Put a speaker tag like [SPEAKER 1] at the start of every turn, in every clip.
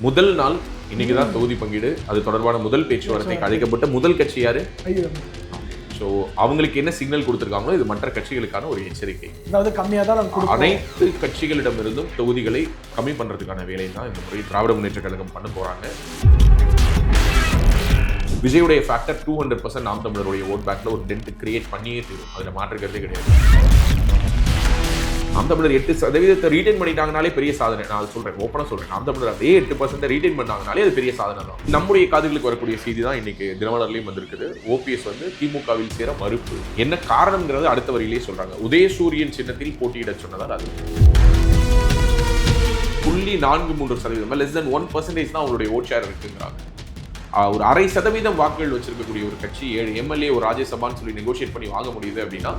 [SPEAKER 1] முதல் நாள் இன்னைக்கு தான் தொகுதி பங்கீடு. அது தொடர்பான முதல் பேச்சுவார்த்தைக்கு அழைக்கப்பட்ட முதல் கட்சி யாரு? ஸோ அவங்களுக்கு என்ன சிக்னல் கொடுத்துருக்காங்களோ இது மற்ற கட்சிகளுக்கான ஒரு எச்சரிக்கை.
[SPEAKER 2] அதாவது கம்மியாக தான்
[SPEAKER 1] அனைத்து கட்சிகளிடமிருந்தும் தொகுதிகளை கம்மி பண்றதுக்கான வேலையை தான் இந்த முறை திராவிட முன்னேற்ற கழகம் பண்ண போறாங்க. விஜயுடைய ஃபேக்டர் 200% நாம் தமிழருடைய ஓட் பேங்க்ல ஒரு டென்ட் கிரியேட் பண்ணியே தீரும். அதுல மாற்றுக்கிறதே கிடையாது. நாம் தமிழர் 8% ரீடைன் பண்ணிட்டாங்கனாலே பெரிய சாதனை. நான் சொல்றேன், ஓப்பனா சொல்றேன். நாம் தமிழர் அதே 8% ரீடைன் பண்ணாங்கனாலே அது பெரிய சாதனை தான். நம்முடைய காதுகளுக்கு வரக்கூடிய செய்தி தான் இன்னைக்கு தினமலர்லயும் வந்திருக்குது. ஓபிஎஸ் வந்து திமுகவில் சேர மறுப்பு. என்ன காரணம்ங்கிறது அடுத்த வரியிலேயே சொல்றாங்க. உதயசூரியன் சின்னத்தில் போட்டியிட சொன்னதால் அது 0.43%, less than 1% தான் அவங்களுடைய ஓட் ஷேர் இருக்குங்கிறாங்க. ஒரு 0.5% வாக்குகள் வச்சிருக்கக்கூடிய ஒரு கட்சி 7 எம்எல்ஏ ஒரு ராஜ்யசபான்னு சொல்லி நெகோசியேட் பண்ணி வாங்க முடியுது அப்படின்னா,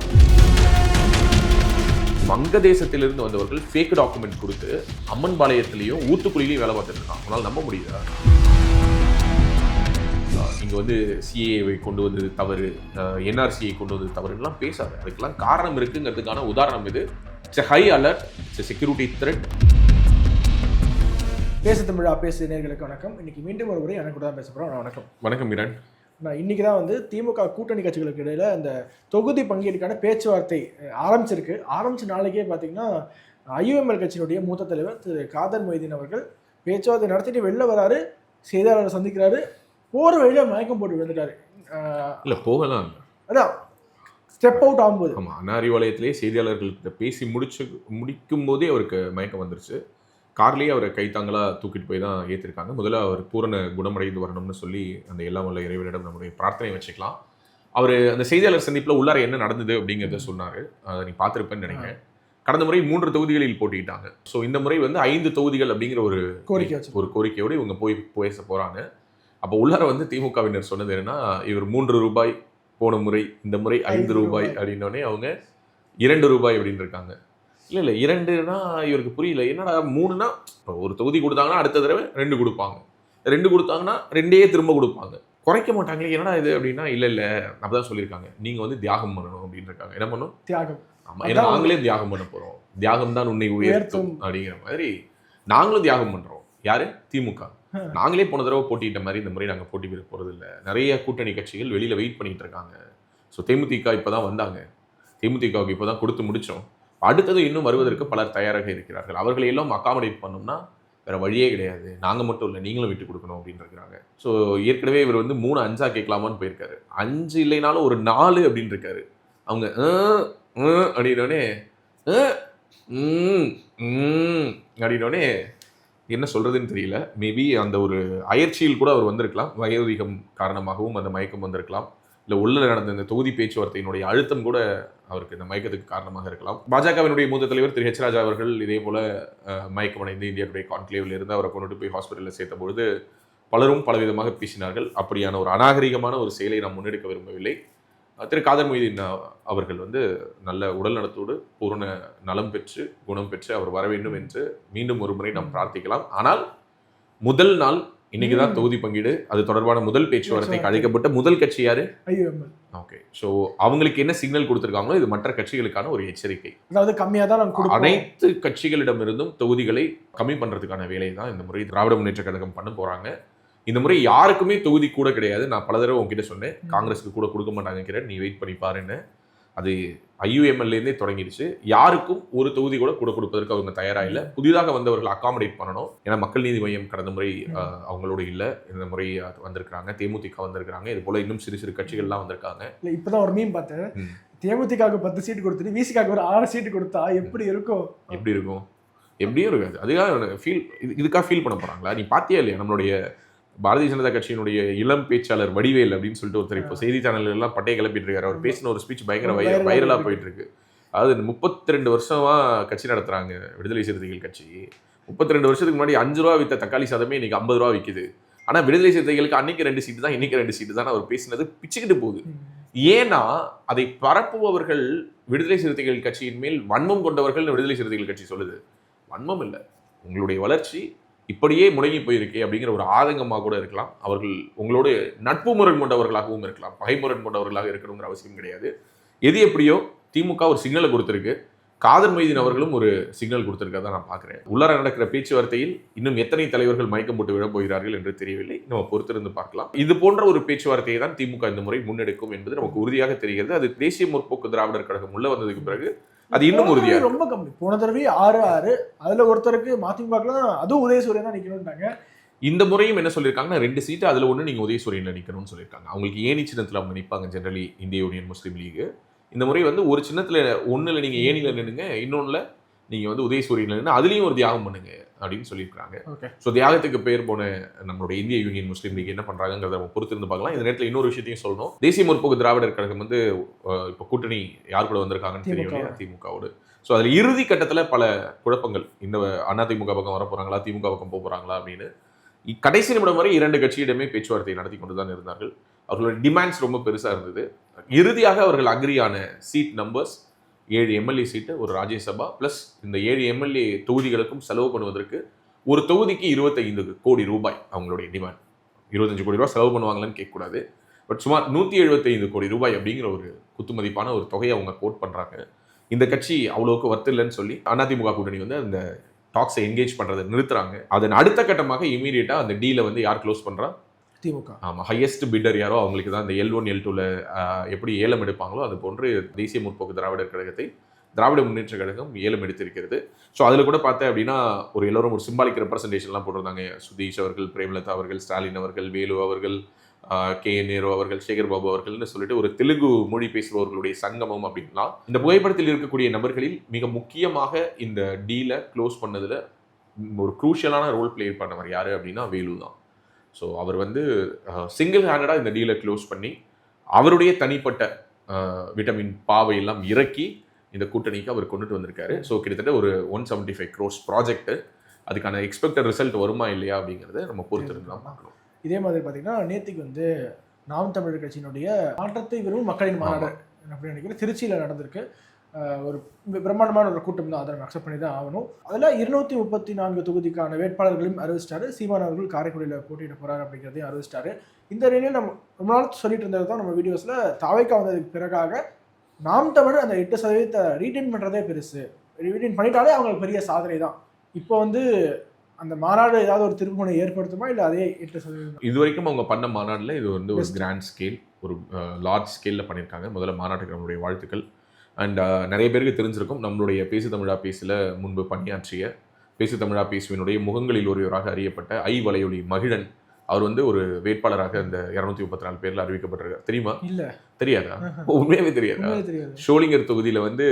[SPEAKER 1] வங்கதேசத்திலிருந்து வந்தவர்கள் ஃபேக் டாக்குமெண்ட் கொடுத்து அம்மன்பாளையத்திலையும் ஊத்துக்குழியிலையும் வேலை பார்த்துட்டு இருக்காங்க. உங்களால் நம்ப முடியுதா? இங்கே வந்து சிஏவை கொண்டு வந்தது தவறு, என்ஆர்சியை கொண்டு வந்தது தவறுலாம் பேசாது. அதுக்கெல்லாம் காரணம் இருக்குங்கிறதுக்கான உதாரணம் இது. It's high alert, it's security thread.
[SPEAKER 2] பேச தமிழா பேசு நேயர்களுக்கு வணக்கம். இன்னைக்கு மீண்டும் ஒரு முறை எனக்கு கூட தான் பேச போகிறோம். வணக்கம்.
[SPEAKER 1] வணக்கம் மீரன்.
[SPEAKER 2] நான் இன்றைக்கி தான் வந்து திமுக கூட்டணி கட்சிகளுக்கு இடையில் அந்த தொகுதி பங்கீடுக்கான பேச்சுவார்த்தை ஆரம்பிச்சிருக்கு. ஆரம்பித்த நாளைக்கே பார்த்தீங்கன்னா ஐயுஎம்எல் கட்சியினுடைய மூத்த தலைவர் திரு காதர் மொய்தீன் அவர்கள் பேச்சுவார்த்தை நடத்திட்டு வெளில வராரு, செய்தியாளரை சந்திக்கிறாரு. போகிற வழியில் மயக்கம் போட்டு விழுந்துட்டாரு.
[SPEAKER 1] இல்லை போகலாம்,
[SPEAKER 2] அதான் ஸ்டெப் அவுட் ஆகும்போது
[SPEAKER 1] ஆமாம், அண்ணாரிவாளையத்திலே செய்தியாளர்கள்கிட்ட பேசி முடிக்கும் போதே அவருக்கு மயக்கம் வந்துருச்சு. கார்லேயே அவரை கைத்தாங்களாக தூக்கிட்டு போய் தான் ஏற்றிருக்காங்க. முதல்ல அவர் பூரண குணமடைந்து வரணும்னு சொல்லி அந்த எல்லாம் வல்ல இறைவனிடம் நம்முடைய பிரார்த்தனை வச்சுக்கலாம். அவர் அந்த செய்தியாளர் சந்திப்பில் உள்ளார என்ன நடந்தது அப்படிங்கிறத சொன்னார். அதை நீ பார்த்துருப்பேன்னு நினைக்கிறேன். கடந்த முறை 3 தொகுதிகளில் போட்டிக்கிட்டாங்க. ஸோ இந்த முறை வந்து 5 தொகுதிகள் அப்படிங்கிற ஒரு கோரிக்கையோடு இவங்க போய் பேச போகிறாங்க. அப்போ உள்ளார வந்து திமுகவினர் சொன்னது என்னன்னா, இவர் 3 ரூபாய் போன முறை, இந்த முறை 5 ரூபாய் அப்படின்னோடனே அவங்க 2 ரூபாய் அப்படின்னு இருக்காங்க. இல்லை 2னா இவருக்கு புரியல. என்னடா 3னா இப்போ ஒரு தொகுதி கொடுத்தாங்கன்னா அடுத்த தடவை 2 கொடுப்பாங்க, 2 கொடுத்தாங்கன்னா 2 திரும்ப கொடுப்பாங்க, குறைக்க மாட்டாங்களே, என்னடா இது அப்படின்னா, இல்லை அப்பதான் சொல்லியிருக்காங்க, நீங்கள் வந்து தியாகம் பண்ணணும் அப்படின்னு இருக்காங்க. என்ன பண்ணணும்?
[SPEAKER 2] தியாகம்.
[SPEAKER 1] ஆமாம், ஏன்னா நாங்களே தியாகம் பண்ண போகிறோம், தியாகம் தான் உன்னை உயர்த்தும் அப்படிங்கிற மாதிரி நாங்களும் தியாகம் பண்ணுறோம். யாரு? திமுக. நாங்களே போன தடவை போட்டிட்ட மாதிரி இந்த முறை நாங்கள் போட்டி பெற போகிறது இல்லை. நிறைய கூட்டணி கட்சிகள் வெளியில் வெயிட் பண்ணிட்டு இருக்காங்க. ஸோ தேமுதிக இப்போ தான் வந்தாங்க, தேமுதிகவுக்கு இப்போ தான் கொடுத்து முடித்தோம். அடுத்தது இன்னும் வருவதற்கு பலர் தயாராக இருக்கிறார்கள். அவர்களை எல்லாம் அகாமடேட் பண்ணோம்னா வேற வழியே கிடையாது. நாங்கள் மட்டும் இல்லை, நீங்களும் விட்டு கொடுக்கணும் அப்படின்னு இருக்கிறாங்க. ஸோ ஏற்கனவே இவர் வந்து 3 5 கேட்கலாமான்னு போயிருக்காரு. 5 இல்லைனாலும் ஒரு 4 அப்படின்னு இருக்காரு. அவங்க அப்படின்னோடனே அப்படின்னோடனே என்ன சொல்றதுன்னு தெரியல. மேபி அந்த ஒரு அயற்சியில் கூட அவர் வந்திருக்கலாம். வயோதிகம் காரணமாகவும் அந்த மயக்கம் வந்திருக்கலாம். இல்லை உள்ள நடந்த இந்த தொகுதி பேச்சுவார்த்தையினுடைய அழுத்தம் கூட அவருக்கு இந்த மயக்கத்துக்கு காரணமாக இருக்கலாம். பாஜகவினுடைய மூத்த தலைவர் திரு ஹெச் ராஜா அவர்கள் இதே போல மயக்கமடைந்து இந்தியாவுடைய கான்க்ளேவில் இருந்து அவரை கொண்டுட்டு போய் ஹாஸ்பிட்டலில் சேர்த்த பொழுது பலரும் பலவிதமாக பேசினார்கள். அப்படியான ஒரு அநாகரிகமான ஒரு செயலை நாம் முன்னெடுக்க விரும்பவில்லை. திரு காதர் மொய்தீன் அவர்கள் வந்து நல்ல உடல் நலத்தோடு பூரண நலம் பெற்று குணம் பெற்று அவர் வர வேண்டும் என்று மீண்டும் ஒரு முறை நாம் பிரார்த்திக்கலாம். ஆனால் முதல் நாள் இன்னைக்கு தான் தொகுதி பங்கீடு. அது தொடர்பான முதல் பேச்சுவார்த்தைக்கு அழைக்கப்பட்ட முதல் கட்சி யாரு? ஓகே. ஸோ அவங்களுக்கு என்ன சிக்னல் கொடுத்துருக்காங்களோ இது மற்ற கட்சிகளுக்கான ஒரு எச்சரிக்கை.
[SPEAKER 2] அதாவது கம்மியாக தான்
[SPEAKER 1] அனைத்து கட்சிகளிடமிருந்தும் தொகுதிகளை கம்மி பண்றதுக்கான வேலையை தான் இந்த முறை திராவிட முன்னேற்ற கழகம் பண்ண போறாங்க. இந்த முறை யாருக்குமே தொகுதி கூட கிடையாது. நான் பல தடவை உங்ககிட்ட சொன்னேன், காங்கிரஸுக்கு கூட கொடுக்க மாட்டாங்க, நீ வெயிட் பண்ணி பாருன்னு. அது ஐயுஎம்எல்லேருந்தே தொடங்கிடுச்சு. யாருக்கும் ஒரு தொகுதி கூட கொடுப்பதற்கு அவங்க தயாராக இல்லை. புதிதாக வந்தவர்கள் அகாமடேட் பண்ணணும். ஏன்னா மக்கள் நீதி மையம் கடந்த முறை அவங்களோட இல்லை, இந்த முறை வந்திருக்கிறாங்க. தேமுதிக வந்திருக்கிறாங்க. இது போல இன்னும் சிறு சிறு கட்சிகள்லாம் வந்திருக்காங்க.
[SPEAKER 2] இல்லை இப்போதான் ஒரு மீம் பார்த்தேன், தேமுதிகவுக்கு 10 சீட்டு கொடுத்துட்டு விசிகாவுக்கு ஒரு 6 சீட்டு கொடுத்தா எப்படி இருக்கும்?
[SPEAKER 1] எப்படியும் இருக்காது. அதுக்காக இதுக்காக ஃபீல் பண்ண போறாங்களா? நீ பாத்தியா இல்லையா நம்மளுடைய பாரதிய ஜனதா கட்சியினுடைய இளம் பேச்சாளர் வடிவேல் அப்படின்னு சொல்லிட்டு ஒருத்தர் இப்போ செய்தி சேனல்கள் எல்லாம் பட்டையை கிளப்பிட்டு இருக்காரு. அவர் பேசின ஒரு ஸ்பீச் பயங்கர வைரலா போயிட்டு இருக்கு. அதாவது 32 வருஷமா கட்சி நடத்துறாங்க விடுதலை சிறுத்தைகள் கட்சி. 32 வருஷத்துக்கு முன்னாடி 5 ரூபா வித்த தக்காளி சாதமே இன்னைக்கு 50 ரூபா விற்குது. ஆனா விடுதலை சிறுத்தைகளுக்கு அன்னைக்கு 2 சீட்டு தான், இன்னைக்கு 2 சீட்டு தான். அவர் பேசினது பிச்சுக்கிட்டு போகுது. ஏன்னா அதை பரப்புபவர்கள் விடுதலை சிறுத்தைகள் கட்சியின் மேல் வன்மம் கொண்டவர்கள் விடுதலை சிறுத்தைகள் கட்சி சொல்லுது. வன்மம் இல்லை, உங்களுடைய வளர்ச்சி இப்படியே முடங்கி போயிருக்கே அப்படிங்கிற ஒரு ஆதங்கமாக கூட இருக்கலாம். அவர்கள் உங்களோட நட்பு முரண் கொண்டவர்களாகவும் இருக்கலாம், பகை முரண் கொண்டவர்களாக இருக்கணுங்கிற அவசியம் கிடையாது. எது எப்படியோ திமுக ஒரு சிக்னலை கொடுத்துருக்கு. காதர் மொய்தீன் அவர்களும் ஒரு சிக்னல் கொடுத்திருக்கதா நான் பார்க்கிறேன். உள்ளார நடக்கிற பேச்சுவார்த்தையில் இன்னும் எத்தனை தலைவர்கள் மயக்கம் போட்டு விழப் போகிறார்கள் என்று தெரியவில்லை. நம்ம பொறுத்திருந்து பார்க்கலாம். இது போன்ற ஒரு பேச்சுவார்த்தையை தான் திமுக இந்த முறை முன்னெடுக்கும் என்பது நமக்கு உறுதியாக தெரிகிறது. அது தேசிய முற்போக்கு திராவிடர் கழகம் உள்ள வந்ததுக்கு பிறகு அது இன்னும் உறுதியா
[SPEAKER 2] ரொம்ப கம்மி. போன தடவை 6 அதுல ஒருத்தருக்கு மதிமுகலாம் அதுவும் உதயசூரியன் தான் நிக்கணும்ட்டாங்க.
[SPEAKER 1] இந்த முறையும் என்ன சொல்லியிருக்காங்கன்னா 2 சீட்டு அதுல ஒண்ணு நீங்க உதயசூரியன்ல நிக்கணும்னு சொல்லியிருக்காங்க. அவங்களுக்கு ஏணி சின்னத்துல அவங்க நிப்பாங்க ஜெனரலி இந்திய யூனியன் முஸ்லீம் லீக். இந்த முறை வந்து ஒரு சின்னத்துல ஒண்ணுல நீங்க ஏணில நின்னுங்க, இன்னொன்னுல நீங்க வந்து உதயசூரியன்ல நின்று அதுலயும் ஒரு தியாகம் பண்ணுங்க அப்படின்னு சொல்லியிருக்காங்க. ஸோ தியாகத்துக்கு பேர் போன நம்மளுடைய இந்திய யூனியன் முஸ்லீம் லீக் என்ன பண்றாங்கிறத நம்ம பொறுத்திருந்து பார்க்கலாம். இந்த நேரத்தில் இன்னொரு விஷயத்தையும் சொல்லணும். தேசிய முற்போக்கு திராவிடர் கழகம் வந்து இப்போ கூட்டணி யார் கூட வந்திருக்காங்கன்னு தெரியும் இல்லையா, திமுகவோடு. ஸோ அதில் இறுதி கட்டத்தில் பல குழப்பங்கள். இந்த அதிமுக பக்கம் வர போறாங்களா, திமுக பக்கம் போக போறாங்களா அப்படின்னு கடைசி நிமிடம் வரை 2 கட்சியிடமே பேச்சுவார்த்தை நடத்தி கொண்டு தான் இருந்தார்கள். அவர்களுடைய டிமாண்ட்ஸ் ரொம்ப பெருசா இருந்தது. இறுதியாக அவர்கள் அக்ரியான சீட் நம்பர்ஸ் 7 எம்எல்ஏ சீட்டு, ஒரு ராஜ்யசபா பிளஸ் இந்த 7 எம்எல்ஏ தொகுதிகளுக்கும் செலவு பண்ணுவதற்கு ஒரு தொகுதிக்கு 25 கோடி ரூபாய் அவங்களுடைய டிமாண்ட். 25 கோடி ரூபாய் செலவு பண்ணுவாங்களான்னு கேட்கக்கூடாது. பட் சுமார் 175 கோடி ரூபாய் அப்படிங்கிற ஒரு குத்துமதிப்பான ஒரு தொகையை அவங்க கோட் பண்றாங்க. இந்த கட்சி அவ்வளவுக்கு வர்த்து இல்லைன்னு சொல்லி அதிமுக கூட்டணி வந்து அந்த டாக்ஸை என்கேஜ் பண்றதை நிறுத்துறாங்க. அதன் அடுத்த கட்டமாக இமீடியட்டா அந்த டீலை வந்து யார் க்ளோஸ் பண்றா?
[SPEAKER 2] திமுக.
[SPEAKER 1] ஆமா, ஹையஸ்ட் பிட்டர் யாரோ அவங்களுக்கு தான் இந்த L1 L2ல எப்படி ஏலம் எடுப்பாங்களோ அது போன்று தேசிய முற்போக்கு திராவிடர் கழகத்தை திராவிட முன்னேற்ற கழகம் ஏலம் எடுத்திருக்கிறது. ஸோ அதில் கூட பார்த்தேன் அப்படின்னா ஒரு எல்லோரும் ஒரு சிம்பாலிக் ரெப்ரசன்டேஷன்லாம் போட்டிருந்தாங்க. சுதீஷ் அவர்கள், பிரேமலதா அவர்கள், ஸ்டாலின் அவர்கள், வேலு அவர்கள், KN நேரு அவர்கள், சேகர் பாபு அவர்கள்னு சொல்லிட்டு ஒரு தெலுங்கு மொழி பேசுபவர்களுடைய சங்கமம் அப்படின்னா இந்த புகைப்படத்தில் இருக்கக்கூடிய நபர்களில் மிக முக்கியமாக இந்த டீலை க்ளோஸ் பண்ணதுல ஒரு குரூஷியலான ரோல் பிளே பண்ணவர் யாரு அப்படின்னா வேலு தான். ஸோ அவர் வந்து சிங்கிள் ஹேண்டடாக இந்த டீலை க்ளோஸ் பண்ணி அவருடைய தனிப்பட்ட விட்டமின் பாவை எல்லாம் இறக்கி இந்த கூட்டணிக்கு அவர் கொண்டுட்டு வந்திருக்காரு. ஸோ கிட்டத்தட்ட ஒரு 175 crores ப்ராஜெக்ட். அதுக்கான எக்ஸ்பெக்டட் ரிசல்ட் வருமா இல்லையா அப்படிங்கிறத நம்ம பொறுத்திருந்து தான் பார்க்கணும்.
[SPEAKER 2] இதே மாதிரி பார்த்தீங்கன்னா நேற்றுக்கு வந்து நாம் தமிழர் கட்சியினுடைய மாற்றத்தை விரும்பும் மக்களின் மாநாடு அப்படின்னு நினைக்கிறேன் திருச்சியில் நடந்திருக்கு. ஒரு பிரம்மாண்டமான ஒரு கூட்டம் தான், அதை நம்ம அக்செப்ட் பண்ணி தான் ஆகணும். அதில் 234 தொகுதிக்கான வேட்பாளர்களையும் அறிவிச்சிட்டாரு. சீமான் அவர்கள் காரைக்குடியில் போட்டியிட போகிறார் அப்படிங்கிறதையும் அறிவிச்சிட்டாரு. இந்த நிலையில் நம்ம ரொம்ப நாள் சொல்லிட்டு இருந்தது தான் நம்ம வீடியோஸில் தாவைக்கா வந்ததுக்கு பிறகாக நாம் தமிழர் அந்த 8% ரீட்டைன் பண்ணுறதே பெருசு. ரீட்டைன் பண்ணிட்டாலே அவங்களுக்கு பெரிய சாதனை தான். இப்போ வந்து அந்த மாநாடு ஏதாவது ஒரு திருப்புமுனை ஏற்படுத்துமா இல்லை அதே 8%?
[SPEAKER 1] இது வரைக்கும் அவங்க பண்ண மாநாட்டில் இது வந்து ஒரு கிராண்ட் ஸ்கேல், ஒரு லார்ஜ் ஸ்கேலில் பண்ணியிருக்காங்க. முதல்ல மாநாட்டுக்கு நம்மளுடைய வாழ்த்துக்கள். அண்ட் நிறைய பேருக்கு தெரிஞ்சிருக்கும், நம்மளுடைய பேசு தமிழா பேசில் முன்பு பணியாற்றிய பேசு தமிழா பேசுவினுடைய முகங்களில் ஒருவராக அறியப்பட்ட வலையொலி மகிழன் அவர் வந்து ஒரு வேட்பாளராக இந்த 234 பேர்ல அறிவிக்கப்பட்டிருக்கார். தெரியுமா? இல்ல, தெரியாதா? உண்மையாவே தெரியாதா? ஷோலிங்கர் தொகுதியில வந்து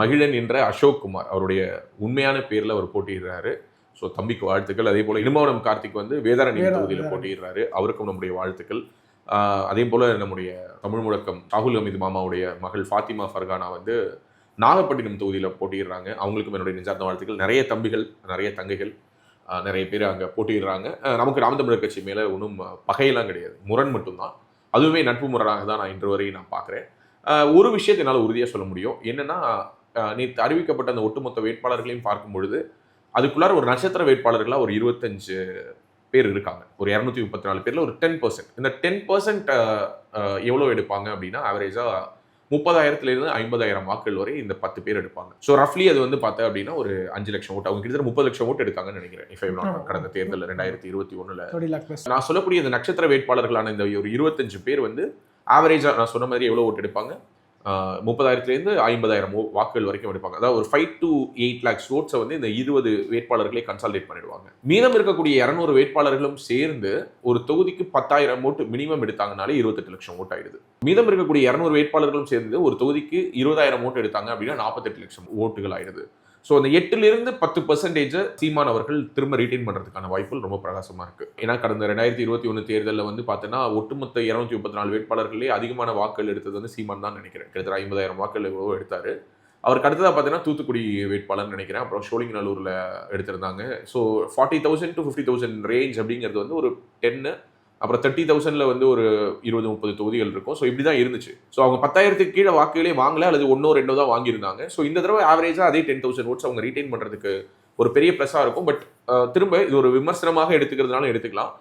[SPEAKER 1] மகிழன் என்ற அசோக் குமார் அவருடைய உண்மையான பேர்ல அவர் போட்டியிடுறாரு. ஸோ தம்பிக்கு வாழ்த்துக்கள். அதே போல இடும்பவனம் கார்த்திக் வந்து வேதாரண்யம் தொகுதியில் போட்டியிடுறாரு. அவருக்கும் நம்முடைய வாழ்த்துக்கள். அதே போல நம்முடைய தமிழ் முழக்கம் ராகுல் அமீது மாமாவுடைய மகள் ஃபாத்திமா ஃபர்கானா வந்து நாகப்பட்டினம் தொகுதியில் போட்டியிடுறாங்க. அவங்களுக்கும் என்னுடைய நெஞ்சார்ந்த வாழ்த்துக்கள். நிறைய தம்பிகள், நிறைய தங்கைகள், நிறைய பேர் அங்கே போட்டியிடுறாங்க. நமக்கு நாம் தமிழர் கட்சி மேலே ஒன்றும் பகையெல்லாம் கிடையாது, முரண் மட்டும்தான். அதுவுமே நட்பு முரணாக தான் நான் இன்று வரை நான் பார்க்குறேன். ஒரு விஷயத்தை என்னால் உறுதியாக சொல்ல முடியும். என்னென்னா, நேற்று அறிவிக்கப்பட்ட அந்த ஒட்டுமொத்த வேட்பாளர்களையும் பார்க்கும் பொழுது அதுக்குள்ளார ஒரு நட்சத்திர வேட்பாளர்களாக ஒரு 25 பேர் இருக்காங்க. ஒரு 234 பேரில் ஒரு 10%. இந்த 10% எவ்வளோ எடுப்பாங்க அப்படின்னா ஆவரேஜாக 30,000 50,000 வாக்குகள் வரை இந்த 10 பேர் எடுப்பாங்க. ஸோ ரஃப்லி அது வந்து பார்த்தேன் அப்படின்னா ஒரு 5 லட்சம் ஓட்டு. அவங்க கிட்டத்தட்ட 30 லட்சம் ஓட்டு எடுத்தாங்கன்னு நினைக்கிறேன் கடந்த தேர்தலில் 2021. நான் சொல்லக்கூடிய இந்த நட்சத்திர வேட்பாளர்களான இந்த ஒரு 25 பேர் வந்து ஆவரேஜாக நான் சொன்ன மாதிரி எவ்வளோ ஓட்டு எடுப்பாங்க? 30,000 50,000 வாக்குகள் வரைக்கும் எடுப்பாங்க. அதாவது ஒரு 5 to 8 lakhs ஓட்ஸை வந்து இந்த 20 வேட்பாளர்களே கன்சால்டேட் பண்ணிடுவாங்க. மீதம் இருக்கக்கூடிய 200 வேட்பாளர்களும் சேர்ந்து ஒரு தொகுதிக்கு 10,000 ஓட்டு மினிமம் எடுத்தாங்கனாலே 28 லட்சம் ஓட்டு ஆயிடுது. மீதம் இருக்கக்கூடிய 200 வேட்பாளர்களும் சேர்ந்து ஒரு தொகுதிக்கு 20,000 ஓட்டு எடுத்தாங்க அப்படின்னா 48 லட்சம் ஓட்டுகள் ஆயிடுது. ஸோ அந்த 8லிருந்து 10% சீமான் அவர்கள் திரும்ப ரீட்டைன் பண்ணுறதுக்கான வாய்ப்புகள் ரொம்ப பிரகாசமாக இருக்குது. ஏன்னா கடந்த 2021 தேர்தலில் வந்து பார்த்தோன்னா ஒட்டுமொத்த 234 வேட்பாளர்களே அதிகமான வாக்குகள் எடுத்தது வந்து சீமான் தான் நினைக்கிறேன். கிட்டத்தட்ட 50,000 வாக்குகள் எவ்வளோ எடுத்தார். அவருக்கு அடுத்ததாக பார்த்தீங்கன்னா தூத்துக்குடி வேட்பாளர் நினைக்கிறேன். அப்புறம் ஷோலிங்கநல்லூரில் எடுத்திருந்தாங்க. ஸோ 40,000 to 50,000 ரேஞ்ச் அப்படிங்கிறது வந்து ஒரு 10, அப்புறம் 30,000ல் வந்து ஒரு 20-30 தொகுதிகள் இருக்கும். ஸோ இப்படி தான் இருந்துச்சு. ஸோ அவங்க 10,000க்கு கீழே வாக்குகளே வாங்கல, அல்லது 1-2 தான் வாங்கியிருந்தாங்க. ஸோ இந்த தடவை ஆவரேஜாக அதே 10,000 ஓட்ஸ் அவங்க ரீட்டைன் பண்ணுறதுக்கு ஒரு பெரிய ப்ளஸ்ஸாக இருக்கும். பட் திரும்ப இது ஒரு விமர்சனமாக எடுத்துக்கிறதுனால எடுத்துக்கலாம்.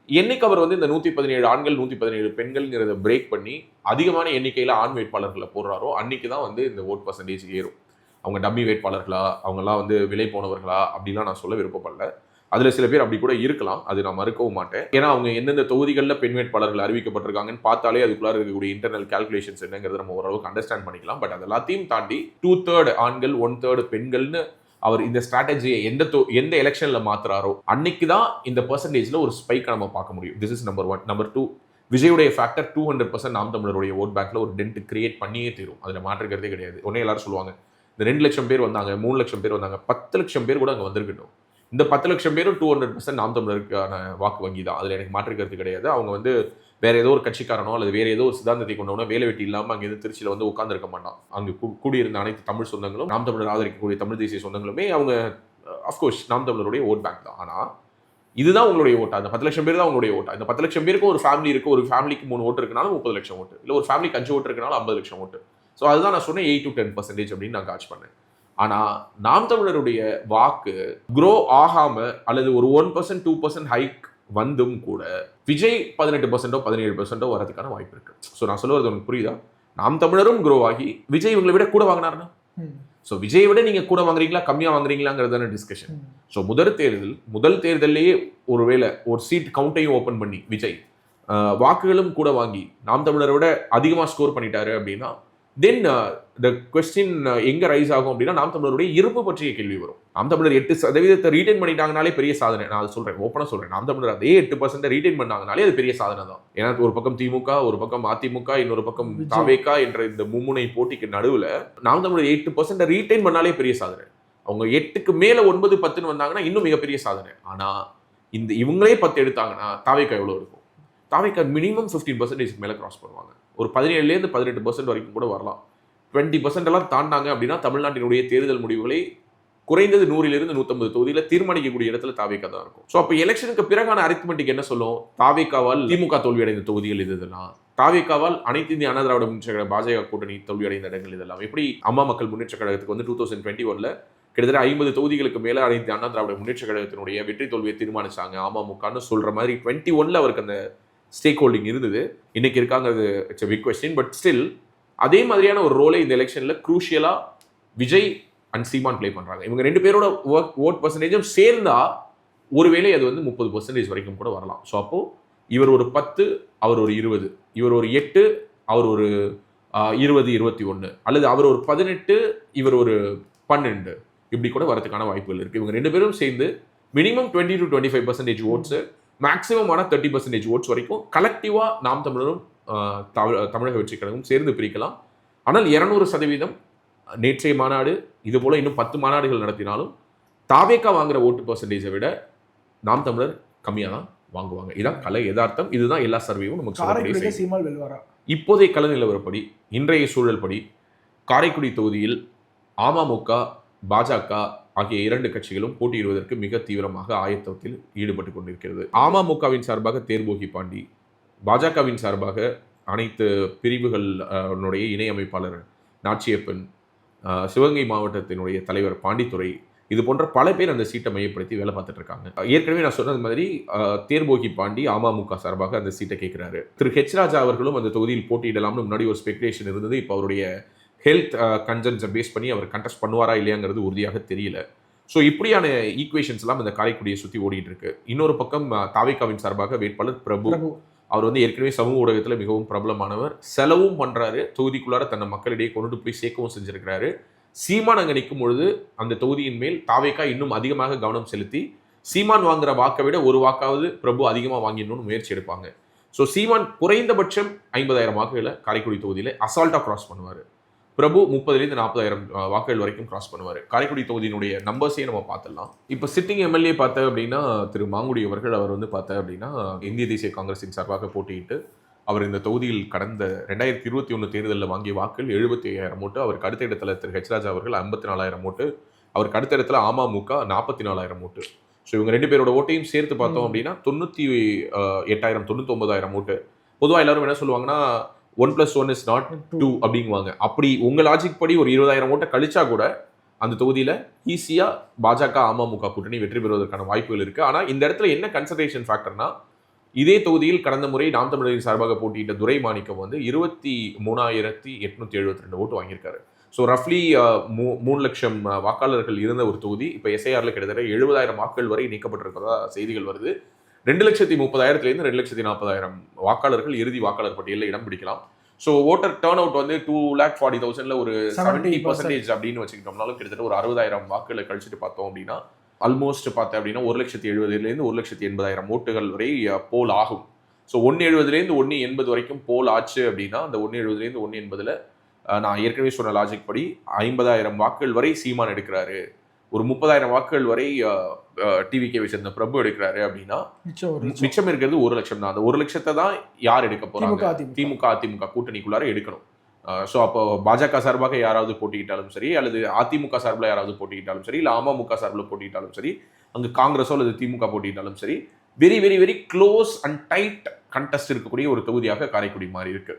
[SPEAKER 1] என்னைக்கு அவர் வந்து இந்த 117 ஆண்கள் 117 பெண்கள்ங்கிறத பிரேக் பண்ணி அதிகமான எண்ணிக்கையில் ஆண் வேட்பாளர்களை போடுறாரோ அன்னைக்கு தான் வந்து இந்த ஓட் பர்சன்டேஜ் ஏறும். அவங்க டம்மி வேட்பாளர்களா, அவங்கெல்லாம் வந்து விலை போனவர்களா அப்படிலாம் நான் சொல்ல விருப்பப்படல. அதில் சில பேர் அப்படி கூட இருக்கலாம், அது நான் மறுக்கவும் மாட்டேன். ஏன்னா அவங்க எந்தெந்த தொகுதிகளில் பெண் வேட்பாளர்கள் அறிவிக்கப்பட்டிருக்காங்கன்னு பார்த்தாலே அதுக்குள்ளார இருக்கக்கூடிய இன்டர்னல் கால்குலேஷன்ஸ் என்னங்கிறத நம்ம ஓரளவுக்கு அண்டர்ஸ்டாண்ட் பண்ணிக்கலாம். பட் அது எல்லாத்தையும் தாண்டி 2/3 ஆண்கள் 1/3 பெண்கள்னு அவர் இந்த ஸ்ட்ராட்டஜியை எந்த எலெக்ஷன்ல மாத்துறாரோ அன்னைக்கு தான் இந்த பெர்சன்டேஜ்ல ஒரு ஸ்பைக்கை நம்ம பார்க்க முடியும். This is number 1. நம்பர் 2, விஜயுடைய ஃபேக்டர் 200% நாம் தமிழருடைய ஓட் பேங்க்ல ஒரு டென்ட் கிரியேட் பண்ணியே தீரும். அதில் மாற்றுக்கிறதே கிடையாது. உடனே எல்லாரும் சொல்லுவாங்க, இந்த 2 லட்சம் பேர் வந்தாங்க, 3 லட்சம் பேர் வந்தாங்க, 10 லட்சம் பேர் கூட அங்கே வந்திருக்கட்டும். இந்த 10 லட்சம் பேரும் 200% நாம் தமிழருக்கான வாக்கு வங்கி தான். அதில் எனக்கு மாற்றுக்கிறது கிடையாது. அவங்க வந்து வேற ஏதோ ஒரு கட்சிக்காரனோ அல்லது வேற ஏதோ ஒரு சித்தாந்தத்தை கொண்டவனோ வேலை வெட்டி இல்லாமல் அங்கே திருச்சியில் வந்து உட்கார்ந்துருக்க மாட்டான். அங்கே கூடியிருந்த அனைத்து தமிழ் சொந்தங்களும், நாம் தமிழர் ஆதரிக்கக்கூடிய தமிழ் தேசிய சொந்தங்களுமே அவங்க அஃப்கோர்ஸ் நாம் தமிழருடைய ஓட் பேங்க் தான். ஆனால் இதுதான் உங்களுடைய ஓட்டா? இந்த 10 லட்சம் பேர் தான் உங்களுடைய ஓட்டா? இந்த 10 லட்சம் பேருக்கு ஒரு ஃபேமிலி இருக்கு, ஒரு ஃபேமிலிக்கு 3 ஓட்டு இருக்குனாலும் 30 லட்சம் ஓட்டு, இல்லை ஒரு ஃபேமிலிக்கு 5 ஓட்டு இருக்குனாலும் 50 லட்சம் ஓட்டு. ஸோ அதுதான் நான் சொன்னேன் 8 to 10% அப்படின்னு நான் காட்ச் பண்ணேன். ஆனால் நாம் தமிழருடைய வாக்கு க்ரோ ஆகாம அல்லது ஒரு 1% 2% ஹைக் வந்தும் கூட விஜய் 18% 17% வரதுக்கான வாய்ப்பு இருக்கு. ஸோ நான் சொல்லுவது உங்களுக்கு புரியுதா? நாம் தமிழரும் க்ரோ ஆகி விஜய் இவங்களை விட கூட வாங்கினார்னா, ஸோ விஜயை விட நீங்க கூட வாங்குறீங்களா கம்மியா வாங்குறீங்களாங்கிறதான டிஸ்கஷன். ஸோ முதல் தேர்தலையே ஒருவேளை ஒரு சீட் கவுண்டையும் ஓப்பன் பண்ணி விஜய் வாக்குகளும் கூட வாங்கி நாம் தமிழரை விட அதிகமா ஸ்கோர் பண்ணிட்டாரு அப்படின்னா தென் த கொஸ்டின் எங்க ரைஸ் ஆகும் அப்படின்னா நாம் தமிழருடைய இருப்பு பற்றிய கேள்வி வரும். நாம் தமிழர் 8% ரீடைன் பண்ணிட்டாங்கனாலே பெரிய சாதனை. நான் அதை சொல்றேன், ஓப்பனா சொல்றேன். நாம் தமிழர் அதே 8% ரீடைன் பண்ணாங்கனாலே அது பெரிய சாதனை தான். ஏன்னா ஒரு பக்கம் திமுக, ஒரு பக்கம் அதிமுக, இன்னொரு பக்கம் தாவேகா என்ற இந்த மும்முனை போட்டிக்கு நடுவுல நாம் தமிழர் 8% ரீடைன் பண்ணாலே பெரிய சாதனை. அவங்க 8க்கு மேல 9, 10 வந்தாங்கன்னா இன்னும் மிகப்பெரிய சாதனை. ஆனா இவங்களே 10 எடுத்தாங்கன்னா தாவேகா எவ்வளவு இருக்கும்? தாவேகா மினிமம் 15% மேல கிராஸ் பண்ணுவாங்க. ஒரு 17% 18% வரைக்கும் கூட வரலாம். 20% எல்லாம் தாண்டாங்க அப்படின்னா தமிழ்நாட்டினுடைய தேர்தல் முடிவுகளை குறைந்தது 100 to 150 தொகுதியில் தீர்மானிக்கக்கூடிய இடத்துல தாவேகா தான் இருக்கும். ஸோ அப்போ எலெக்ஷனுக்கு பிறகான அரித்மெட்டிக் என்ன சொல்லும்? தாவேகாவால் திமுக தோல்வியடைந்த தொகுதிகள் இதெல்லாம், தாவேகாவால் அனைத்து இந்திய அண்ணா திராவிட முன்னேற்ற கழக பாஜக கூட்டணி தோல்வியடைந்த இடங்கள் இதெல்லாம். எப்படி அம்மா மக்கள் முன்னேற்ற கழகத்துக்கு வந்து 2021 கிட்டத்தட்ட 50 தொகுதிகளுக்கு மேல அனைத்து அண்ணா திராவிட முன்னேற்ற கழகத்தினுடைய வெற்றி தோல்வியை தீர்மானிச்சாங்க அமமுகன்னு சொல்ற மாதிரி 21 அவருக்கு அந்த ஸ்டேக் ஹோல்டிங் இருந்தது. இன்னைக்கு இருக்காங்கிறது it's a big question. But still அதே மாதிரியான ஒரு ரோலை இந்த எலெக்ஷன்ல குரூஷியலா விஜய் அண்ட் சீமான் பிளே பண்றாங்க. இவங்க 2 பேரோட ஓட் பர்சன்டேஜும் சேர்ந்தா ஒருவேளை அது வந்து 30% வரைக்கும் கூட வரலாம். ஸோ அப்போ இவர் ஒரு 10, அவர் ஒரு 20, இவர் ஒரு 8, அவர் ஒரு 20, 21, அல்லது அவர் ஒரு 18, இவர் ஒரு 12, இப்படி கூட வரதுக்கான வாய்ப்புகள் இருக்கு. இவங்க 2 பேரும் சேர்ந்து மினிமம் 20 to 25% ஓட்ஸ், மேக்ஸிமமான 30% ஓட்ஸ் வரைக்கும் கலெக்டிவா நாம் தமிழரும் தமிழக வெற்றி கழகம் சேர்ந்து பிரிக்கலாம். ஆனால் 200% நேற்றைய மாநாடு இது போல இன்னும் 10 மாநாடுகள் நடத்தினாலும் தாவேகா வாங்குற ஓட்டு பர்சன்டேஜை விட நாம் தமிழர் கம்மியாக தான் வாங்குவாங்க. இதான் கலை யதார்த்தம். இதுதான் எல்லா சர்வேயும் நமக்கு இப்போதைய கள நிலவரப்படி, இன்றைய சூழல் படி காரைக்குடி தொகுதியில் அமமுக, பாஜக ஆகிய 2 கட்சிகளும் போட்டியிடுவதற்கு மிக தீவிரமாக ஆயத்தத்தில் ஈடுபட்டு கொண்டிருக்கிறது. அமமுகவின் சார்பாக தேர்போகி பாண்டி, பாஜகவின் சார்பாக அனைத்து பிரிவுகளுடைய இணை அமைப்பாளர் நாச்சியப்பன், சிவகங்கை மாவட்டத்தினுடைய தலைவர் பாண்டித்துறை, இது போன்ற பல பேர் அந்த சீட்டை மையப்படுத்தி வேலை பார்த்துட்டு இருக்காங்க. ஏற்கனவே நான் சொன்னது மாதிரி தேர்போகி பாண்டி அமமுக சார்பாக அந்த சீட்டை கேட்கிறாரு. திரு ஹெச் ராஜா அவர்களும் அந்த தொகுதியில் போட்டியிடலாம்னு முன்னாடி ஒரு ஸ்பெகுலேஷன் இருந்தது. இப்போ அவருடைய ஹெல்த் கன்சர்ன்ஸை பேஸ் பண்ணி அவர் கண்டெஸ்ட் பண்ணுவாரா இல்லையாங்கிறது உறுதியாக தெரியல. ஸோ இப்படியான ஈக்குவேஷன்ஸ் எல்லாம் இந்த காரைக்குடியை சுற்றி ஓடிட்டு இருக்கு. இன்னொரு பக்கம் தாவேகாவின் சார்பாக வேட்பாளர் பிரபு, அவர் வந்து ஏற்கனவே சமூக ஊடகத்தில் மிகவும் பிரபலமானவர், செலவும் பண்றாரு, தொகுதிக்குள்ளார தன்னை மக்களிடையே கொண்டு போய் சேர்க்கவும் செஞ்சிருக்கிறாரு. சீமான் அங்கே நிற்கும் பொழுது அந்த தொகுதியின் மேல் தாவேகா இன்னும் அதிகமாக கவனம் செலுத்தி சீமான் வாங்குற வாக்கை விட ஒரு வாக்காவது பிரபு அதிகமாக வாங்கிடணும்னு முயற்சி எடுப்பாங்க. ஸோ சீமான் குறைந்தபட்சம் 50,000 வாக்குகளை காரைக்குடி தொகுதியில் அசால்ட்டாக கிராஸ் பண்ணுவார். பிரபு 30,000 to 40,000 வாக்குகள் வரைக்கும் கிராஸ் பண்ணுவார். காரைக்குடி தொகுதியினுடைய நம்பர்ஸையே நம்ம பார்த்துடலாம். இப்போ சிட்டிங் எம்எல்ஏ பார்த்த அப்படின்னா திரு மாங்குடி அவர்கள், அவர் வந்து பார்த்த அப்படின்னா இந்திய தேசிய காங்கிரஸின் சார்பாக போட்டியிட்டு அவர் இந்த தொகுதியில் கடந்த 2021 தேர்தலில் வாங்கிய வாக்குகள் 75,000 ஓட்டு. அவருக்கு அடுத்த இடத்துல திரு ஹெச் ராஜா அவர்கள் 54,000 ஓட்டு. அவருக்கு அடுத்த இடத்துல அமமுக 44,000 ஓட்டு. ஸோ இவங்க 2 பேரோட ஓட்டையும் சேர்த்து பார்த்தோம் அப்படின்னா 98,000 99,000 ஓட்டு. பொதுவாக எல்லாரும் என்ன சொல்லுவாங்கன்னா 1+1 is not 2 அப்படிங்குவாங்க. அப்படி உங்க லாஜிக் படி ஒரு 20,000 ஓட்டை கழிச்சா கூட அந்த தொகுதியில் ஈஸியா பாஜக அமமுக கூட்டணி வெற்றி பெறுவதற்கான வாய்ப்புகள் இருக்கு. ஆனா இந்த இடத்துல என்ன கன்சிடரேஷன் ஃபேக்டர்னா, இதே தொகுதியில் கடந்த முறை நாம் தமிழரின் சார்பாக போட்டியிட்ட துரை மாணிக்கம் வந்து 23,872 ஓட்டு வாங்கியிருக்காரு. ஸோ ரஃப்லி 3 லட்சம் வாக்காளர்கள் இருந்த ஒரு தொகுதி இப்போ எஸ்ஐஆரில் கிட்டத்தட்ட 70,000 வாக்குகள் வரை நீக்கப்பட்டிருக்கிறதா செய்திகள் வருது. 2,30,000 2,40,000 வாக்காளர்கள் இறுதி வாக்காளர் பட்டியலில் இடம் பிடிக்கலாம். ஸோ ஓட்டர் டேர்ன் அவுட் வந்து 2,40,000 ஒரு 70% அப்படின்னு வச்சுக்கிட்டோம்னாலும் கிட்டத்தட்ட ஒரு 60,000 வாக்குகளை கழிச்சுட்டு பார்த்தோம் அப்படின்னா ஆல்மோஸ்ட் பார்த்தேன் அப்படின்னா 1,70,000 1,80,000 ஓட்டுகள் வரை போல் ஆகும். ஸோ 1,70 1,80 வரைக்கும் போல் ஆச்சு அப்படின்னா அந்த 1,70 1,80 நான் ஏற்கனவே சொன்ன லாஜிக் படி 50,000 வாக்குகள் வரை சீமான் எடுக்கிறாரு, ஒரு 30,000 வாக்குகள் வரை டிவிகேவை சேர்ந்த பிரபு எடுக்கிறாரு அப்படின்னா மிச்சம் இருக்கிறது 1 லட்சம் தான். அந்த 1 லட்சத்தை தான் யார் எடுக்க போறாங்க? திமுக அதிமுக கூட்டணிக்குள்ளார எடுக்கணும். ஸோ அப்போ பாஜக சார்பாக யாராவது போட்டிக்கிட்டாலும் சரி, அல்லது அதிமுக சார்பில் யாராவது போட்டிக்கிட்டாலும் சரி, இல்லை அமமுக சார்பில் போட்டிக்கிட்டாலும் சரி, அங்கு காங்கிரஸோ அல்லது திமுக போட்டிக்கிட்டாலும் சரி, very very very close and tight contest இருக்கக்கூடிய ஒரு தொகுதியாக காரைக்குடி மாறி இருக்கு.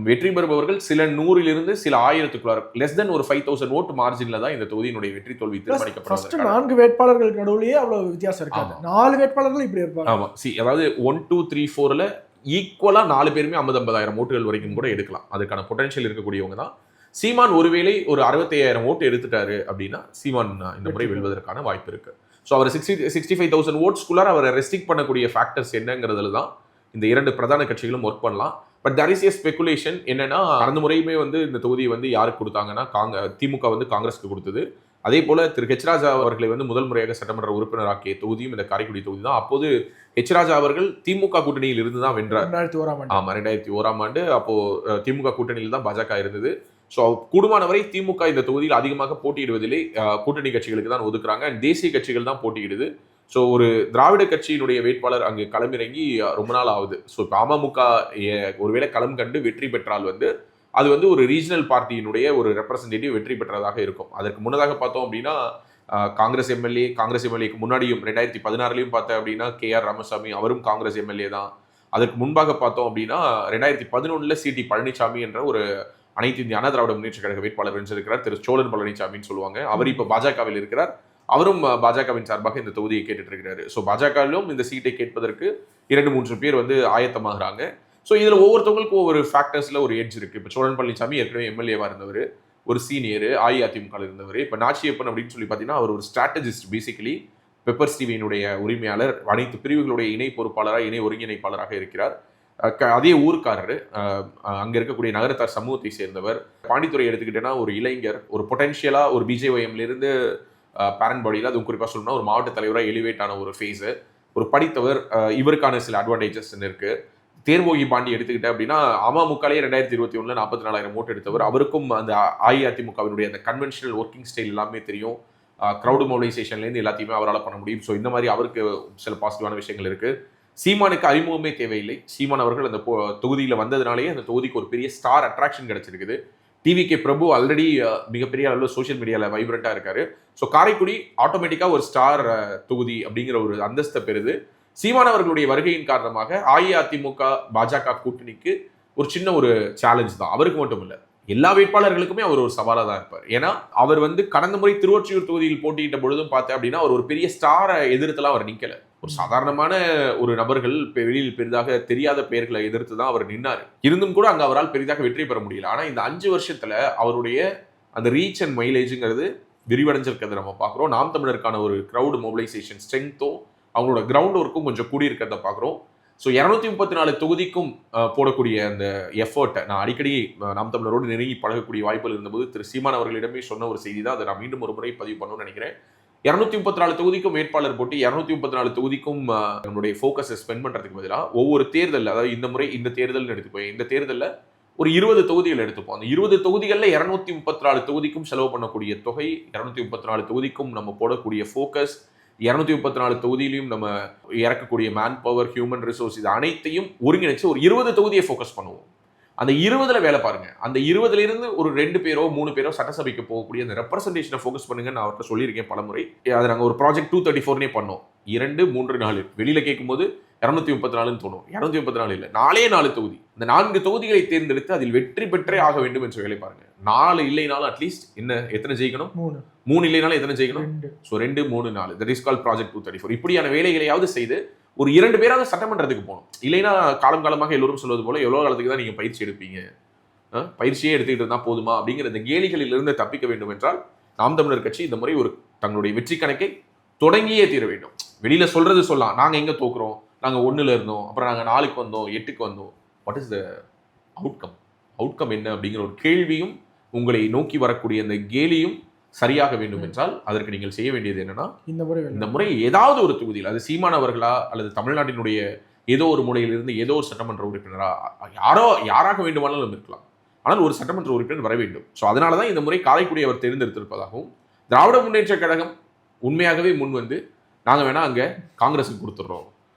[SPEAKER 1] வெற்றி பெறுபவர்கள் சில 100 சில 1000க்குள்ளார லெஸ் தென் ஒரு 5,000 ஓட்டு மார்ஜின்ல தான் இந்த தொகுதியினுடைய வெற்றி தோல்வி தீர்மானிக்கப்படுது.
[SPEAKER 2] 4 வேட்பாளர்களுக்கு நடுவுலயே அவ்வளவு வித்தியாசம் இருக்காது. 4 வேட்பாளர்கள் இப்படி இருப்பாங்க.
[SPEAKER 1] ஆமா, அதாவது 1 2 3 4ல ஈக்குவலா 4 பேருமே 50,000 ஓட்டுகள் வரைக்கும் கூட எடுக்கலாம். அதுக்கான பொட்டன்ஷியல் இருக்கக்கூடியவங்க தான். சீமான் ஒருவேளை ஒரு 65,000 ஓட்டு எடுத்துட்டாரு அப்படின்னா சீமான் இந்த முறை வெல்வதற்கான வாய்ப்பு இருக்கு. ஸோ அவர் 65,000 ஓட்ஸ்குள்ளார அவரை ரெஸ்ட்ரிக்ட் பண்ணக்கூடிய ஃபேக்டர்ஸ் என்னங்கிறதுல தான் இந்த 2 பிரதான கட்சிகளும் ஒர்க் பண்ணலாம். But there is a speculation என்னன்னா, கடந்த முறையுமே வந்து இந்த தொகுதியை வந்து யாருக்கு கொடுத்தாங்கன்னா திமுக வந்து காங்கிரஸ்க்கு கொடுத்தது. அதே போல திரு ஹெச் ராஜா அவர்களை வந்து முதல் முறையாக சட்டமன்ற உறுப்பினராக்கிய தொகுதியும் இந்த காரைக்குடி தொகுதி தான். அப்போது ஹெச் ராஜா அவர்கள் திமுக கூட்டணியில் இருந்து தான் வென்றார். 2001ஆம் ஆண்டு அப்போ திமுக கூட்டணியில் தான் பாஜக இருந்தது. ஸோ கூடுமானவரை திமுக இந்த தொகுதியில் அதிகமாக போட்டியிடுவதில்லை, கூட்டணி கட்சிகளுக்கு தான் ஒதுக்குறாங்க. தேசிய கட்சிகள் தான் போட்டியிடுது. ஸோ ஒரு திராவிட கட்சியினுடைய வேட்பாளர் அங்கு களமிறங்கி ரொம்ப நாள் ஆகுது. ஸோ இப்போ அமமுக ஒருவேளை களம் கண்டு வெற்றி பெற்றால் வந்து அது வந்து ஒரு ரீஜனல் பார்ட்டியினுடைய ஒரு ரெப்ரசன்டேட்டிவ் வெற்றி பெற்றதாக இருக்கும். அதற்கு முன்னதாக பார்த்தோம் அப்படின்னா காங்கிரஸ் எம்எல்ஏக்கு முன்னாடியும் 2016லையும் பார்த்தேன் அப்படின்னா KR ராமசாமி அவரும் காங்கிரஸ் எம்எல்ஏ தான். அதற்கு முன்பாக பார்த்தோம் அப்படின்னா 2011 CT பழனிசாமி என்ற ஒரு அனைத்து இந்திய அண்ணா திராவிட முன்னேற்ற கழக வேட்பாளர் வென்றிருக்கிறார். திரு சோழன் பழனிசாமின்னு சொல்லுவாங்க. அவர் இப்போ பாஜகவில் இருக்கிறார். அவரும் பாஜகவின் சார்பாக இந்த தொகுதியை கேட்டுட்டு இருக்கிறாரு. ஸோ பாஜகவிலும் இந்த சீட்டை கேட்பதற்கு 2-3 பேர் வந்து ஆயத்தமாகறாங்க. ஸோ இதில் ஒவ்வொருத்தவங்களுக்கும் ஒவ்வொரு ஃபேக்டர்ஸில் ஒரு எட்ஜ் இருக்குது. இப்போ சோழன் பழனிசாமி ஏற்கனவே எம்எல்ஏவாக இருந்தவர், ஒரு சீனியர், அஇஅதிமுக இருந்தவர். இப்போ நாச்சியப்பன் அப்படின்னு சொல்லி பார்த்தீங்கன்னா அவர் ஒரு ஸ்ட்ராட்டஜிஸ்ட், பேசிக்கலி பெப்பர்ஸ் டிவியினுடைய உரிமையாளர், அனைத்து பிரிவுகளுடைய இணை பொறுப்பாளராக இணை ஒருங்கிணைப்பாளராக இருக்கிறார். அதே ஊர்க்காரர், அங்கே இருக்கக்கூடிய நகரத்தார் சமூகத்தை சேர்ந்தவர். பாண்டித்துறை எடுத்துக்கிட்டேன்னா ஒரு இளைஞர், ஒரு பொட்டன்ஷியலாக ஒரு பிஜேஒய்எம்லேருந்து பேரண்ட் பாடியில் அதுவும் குறிப்பாக சொல்லணும்னா ஒரு மாவட்ட தலைவராக எலிவேட் ஆன ஒரு ஃபேஸு, ஒரு படித்தவர். இவருக்கான சில அட்வான்டேஜஸ் இருக்குது. தேர்வோகி பாண்டி எடுத்துக்கிட்டேன் அப்படின்னா அமமுகலே 2021 44,000 ஓட்டு எடுத்தவர். அவருக்கும் அந்த அஇஅதிமுகவினுடைய அந்த கன்வென்ஷனல் ஒர்க்கிங் ஸ்டைல் எல்லாமே தெரியும். க்ரௌடு மொபிலைசேஷன்லேருந்து எல்லாத்தையுமே அவரால் பண்ண முடியும். ஸோ இந்த மாதிரி அவருக்கு சில பாசிட்டிவான விஷயங்கள் இருக்குது. சீமானுக்கு அறிமுகமே தேவையில்லை. சீமான் அவர்கள் அந்த தொகுதியில் வந்ததுனாலேயே அந்த தொகுதிக்கு ஒரு பெரிய ஸ்டார் அட்ராக்ஷன் கிடைச்சிருக்குது. டிவிகே பிரபு ஆல்ரெடி மிகப்பெரிய அளவில் சோஷியல் மீடியாவில் வைப்ரண்ட்டாக இருக்காரு. ஸோ காரைக்குடி ஆட்டோமேட்டிக்காக ஒரு ஸ்டார் தொகுதி அப்படிங்கிற ஒரு அந்தஸ்தை பெறுது. சீமான் அவர்களுடைய வருகையின் காரணமாக அஇஅதிமுக பாஜக கூட்டணிக்கு ஒரு சின்ன ஒரு சேலஞ்ச் தான். அவருக்கு மட்டும் இல்லை, எல்லா வேட்பாளர்களுக்குமே அவர் ஒரு சவாலாக தான் இருப்பார். ஏன்னா அவர் வந்து கடந்த முறை திருவொற்றியூர் தொகுதியில் போட்டியிட்ட பொழுதும் பார்த்தேன் அப்படின்னா அவர் ஒரு பெரிய ஸ்டாரை எதிர்த்துலாம் அவர் நிற்கல. ஒரு சாதாரணமான ஒரு நபர்கள் வெளியில் பெரிதாக தெரியாத பெயர்களை எதிர்த்து தான் அவர் நின்னார். இருந்தும் கூட அங்கே அவரால் பெரிதாக வெற்றி பெற முடியல. ஆனால் இந்த 5 வருஷத்துல அவருடைய அந்த ரீச் அண்ட் மைலேஜுங்கிறது விரிவடைஞ்சிருக்கிறத நம்ம பார்க்குறோம். நாம் தமிழருக்கான ஒரு க்ரௌட் மொபிலைசேஷன் ஸ்ட்ரென்த்தும் அவங்களோட கிரவுண்ட் ஒர்க்கும் கொஞ்சம் கூடியிருக்கிறத பார்க்குறோம். ஸோ 234 தொகுதிக்கும் போடக்கூடிய அந்த எஃபர்ட்டை நான் அடிக்கடி நாம் தமிழரோடு நெருங்கி பழகக்கூடிய வாய்ப்புகள் இருந்தபோது திரு சீமான் அவர்களிடமே சொன்ன ஒரு செய்தி தான். அதை நான் மீண்டும் ஒரு முறை பதிவு பண்ணணும்னு நினைக்கிறேன். 234 தொகுதிக்கும் வேட்பாளர் போட்டு 234 தொகுதிக்கும் நம்மளுடைய ஃபோக்கஸை ஸ்பெண்ட் பண்ணுறதுக்கு பதிலாக ஒவ்வொரு தேர்தலில், அதாவது இந்த முறை இந்த தேர்தல்னு எடுத்துப்போம், இந்த தேர்தலில் ஒரு 20 தொகுதிகள் எடுத்துப்போம். அந்த 20 தொகுதிகளில் 234 தொகுதிக்கும் செலவு பண்ணக்கூடிய தொகை, 234 தொகுதிக்கும் நம்ம போடக்கூடிய ஃபோக்கஸ், 234 தொகுதியிலையும் நம்ம இறக்கக்கூடிய மேன் பவர், ஹியூமன் ரிசோர்ஸ், இது அனைத்தையும் ஒருங்கிணைச்சு ஒரு 20 தொகுதியை ஃபோக்கஸ் பண்ணுவோம். அந்த 20ல வேலை பாருங்க. அந்த 20ல இருந்து ஒரு 2 பேரோ 3 பேரோ சட்டசபைக்கு போகக்கூடிய அந்த ரெப்ரசன்டேஷனை ஃபோக்கஸ் பண்ணுங்க. நான் அவர்கிட்ட சொல்லியிருக்கேன் பலமுறை. அதை நாங்கள் ஒரு ப்ராஜெக்ட் 234 பண்ணோம். 2, 3, 4 வெளியில கேட்கும்போது 234 தோணும். 234 இல்லை, 4 தொகுதி. இந்த 4 தொகுதிகளை தேர்ந்தெடுத்து அதில் வெற்றி பெற்றே ஆக வேண்டும் என்று வேலை பாருங்க. 4 இல்லைனாலும் அட்லீஸ்ட் எத்தனை ஜெயிக்கணும்? 3 இல்லைனாலும் எத்தனை ஜெயிக்கணும்? So 2, 3, 4 that is call project 234. இப்படியான வேலைகளையாவது செய்து ஒரு 2 பேராவது சட்டமன்றத்துக்கு போகணும். இல்லைன்னா காலமாக எல்லோரும் சொல்வது போல எவ்வளோ காலத்துக்கு தான் நீங்கள் பயிற்சி எடுப்பீங்க, பயிற்சியே எடுத்துக்கிட்டு இருந்தால் போதுமா அப்படிங்கிற இந்த கேலிகளிலிருந்து தப்பிக்க வேண்டும் என்றால் நாம் தமிழர் கட்சி இந்த முறை ஒரு தங்களுடைய வெற்றி கணக்கை தொடங்கியே தீர வேண்டும். வெளியில சொல்றது சொல்லலாம், நாங்கள் எங்கே தோக்குறோம், நாங்கள் 1ல் இருந்தோம், அப்புறம் நாங்கள் 4க்கு வந்தோம், 8க்கு வந்தோம். What is the outcome? Outcome என்ன அப்படிங்கிற ஒரு கேள்வியும் உங்களை நோக்கி வரக்கூடிய அந்த கேலியும் சரியாக வேண்டும் என்றால் அதற்கு நீங்கள் செய்ய வேண்டியது என்னன்னா, இந்த முறை ஏதாவது ஒரு தொகுதியில், அது சீமான் அவர்களா அல்லது தமிழ்நாட்டினுடைய ஏதோ ஒரு மூலையிலிருந்து ஏதோ ஒரு சட்டமன்ற உறுப்பினரா, யாராக வேண்டுமானாலும் இருக்கலாம், ஆனால் ஒரு சட்டமன்ற உறுப்பினர் வர வேண்டும். ஸோ அதனால தான் இந்த முறை காரைக்குடி அவர் தேர்ந்தெடுத்திருப்பதாகவும், திராவிட முன்னேற்ற கழகம் உண்மையாகவே முன் வந்து நாங்கள் வேணா அங்கே காங்கிரஸுக்கு கொடுத்துட்றோம்,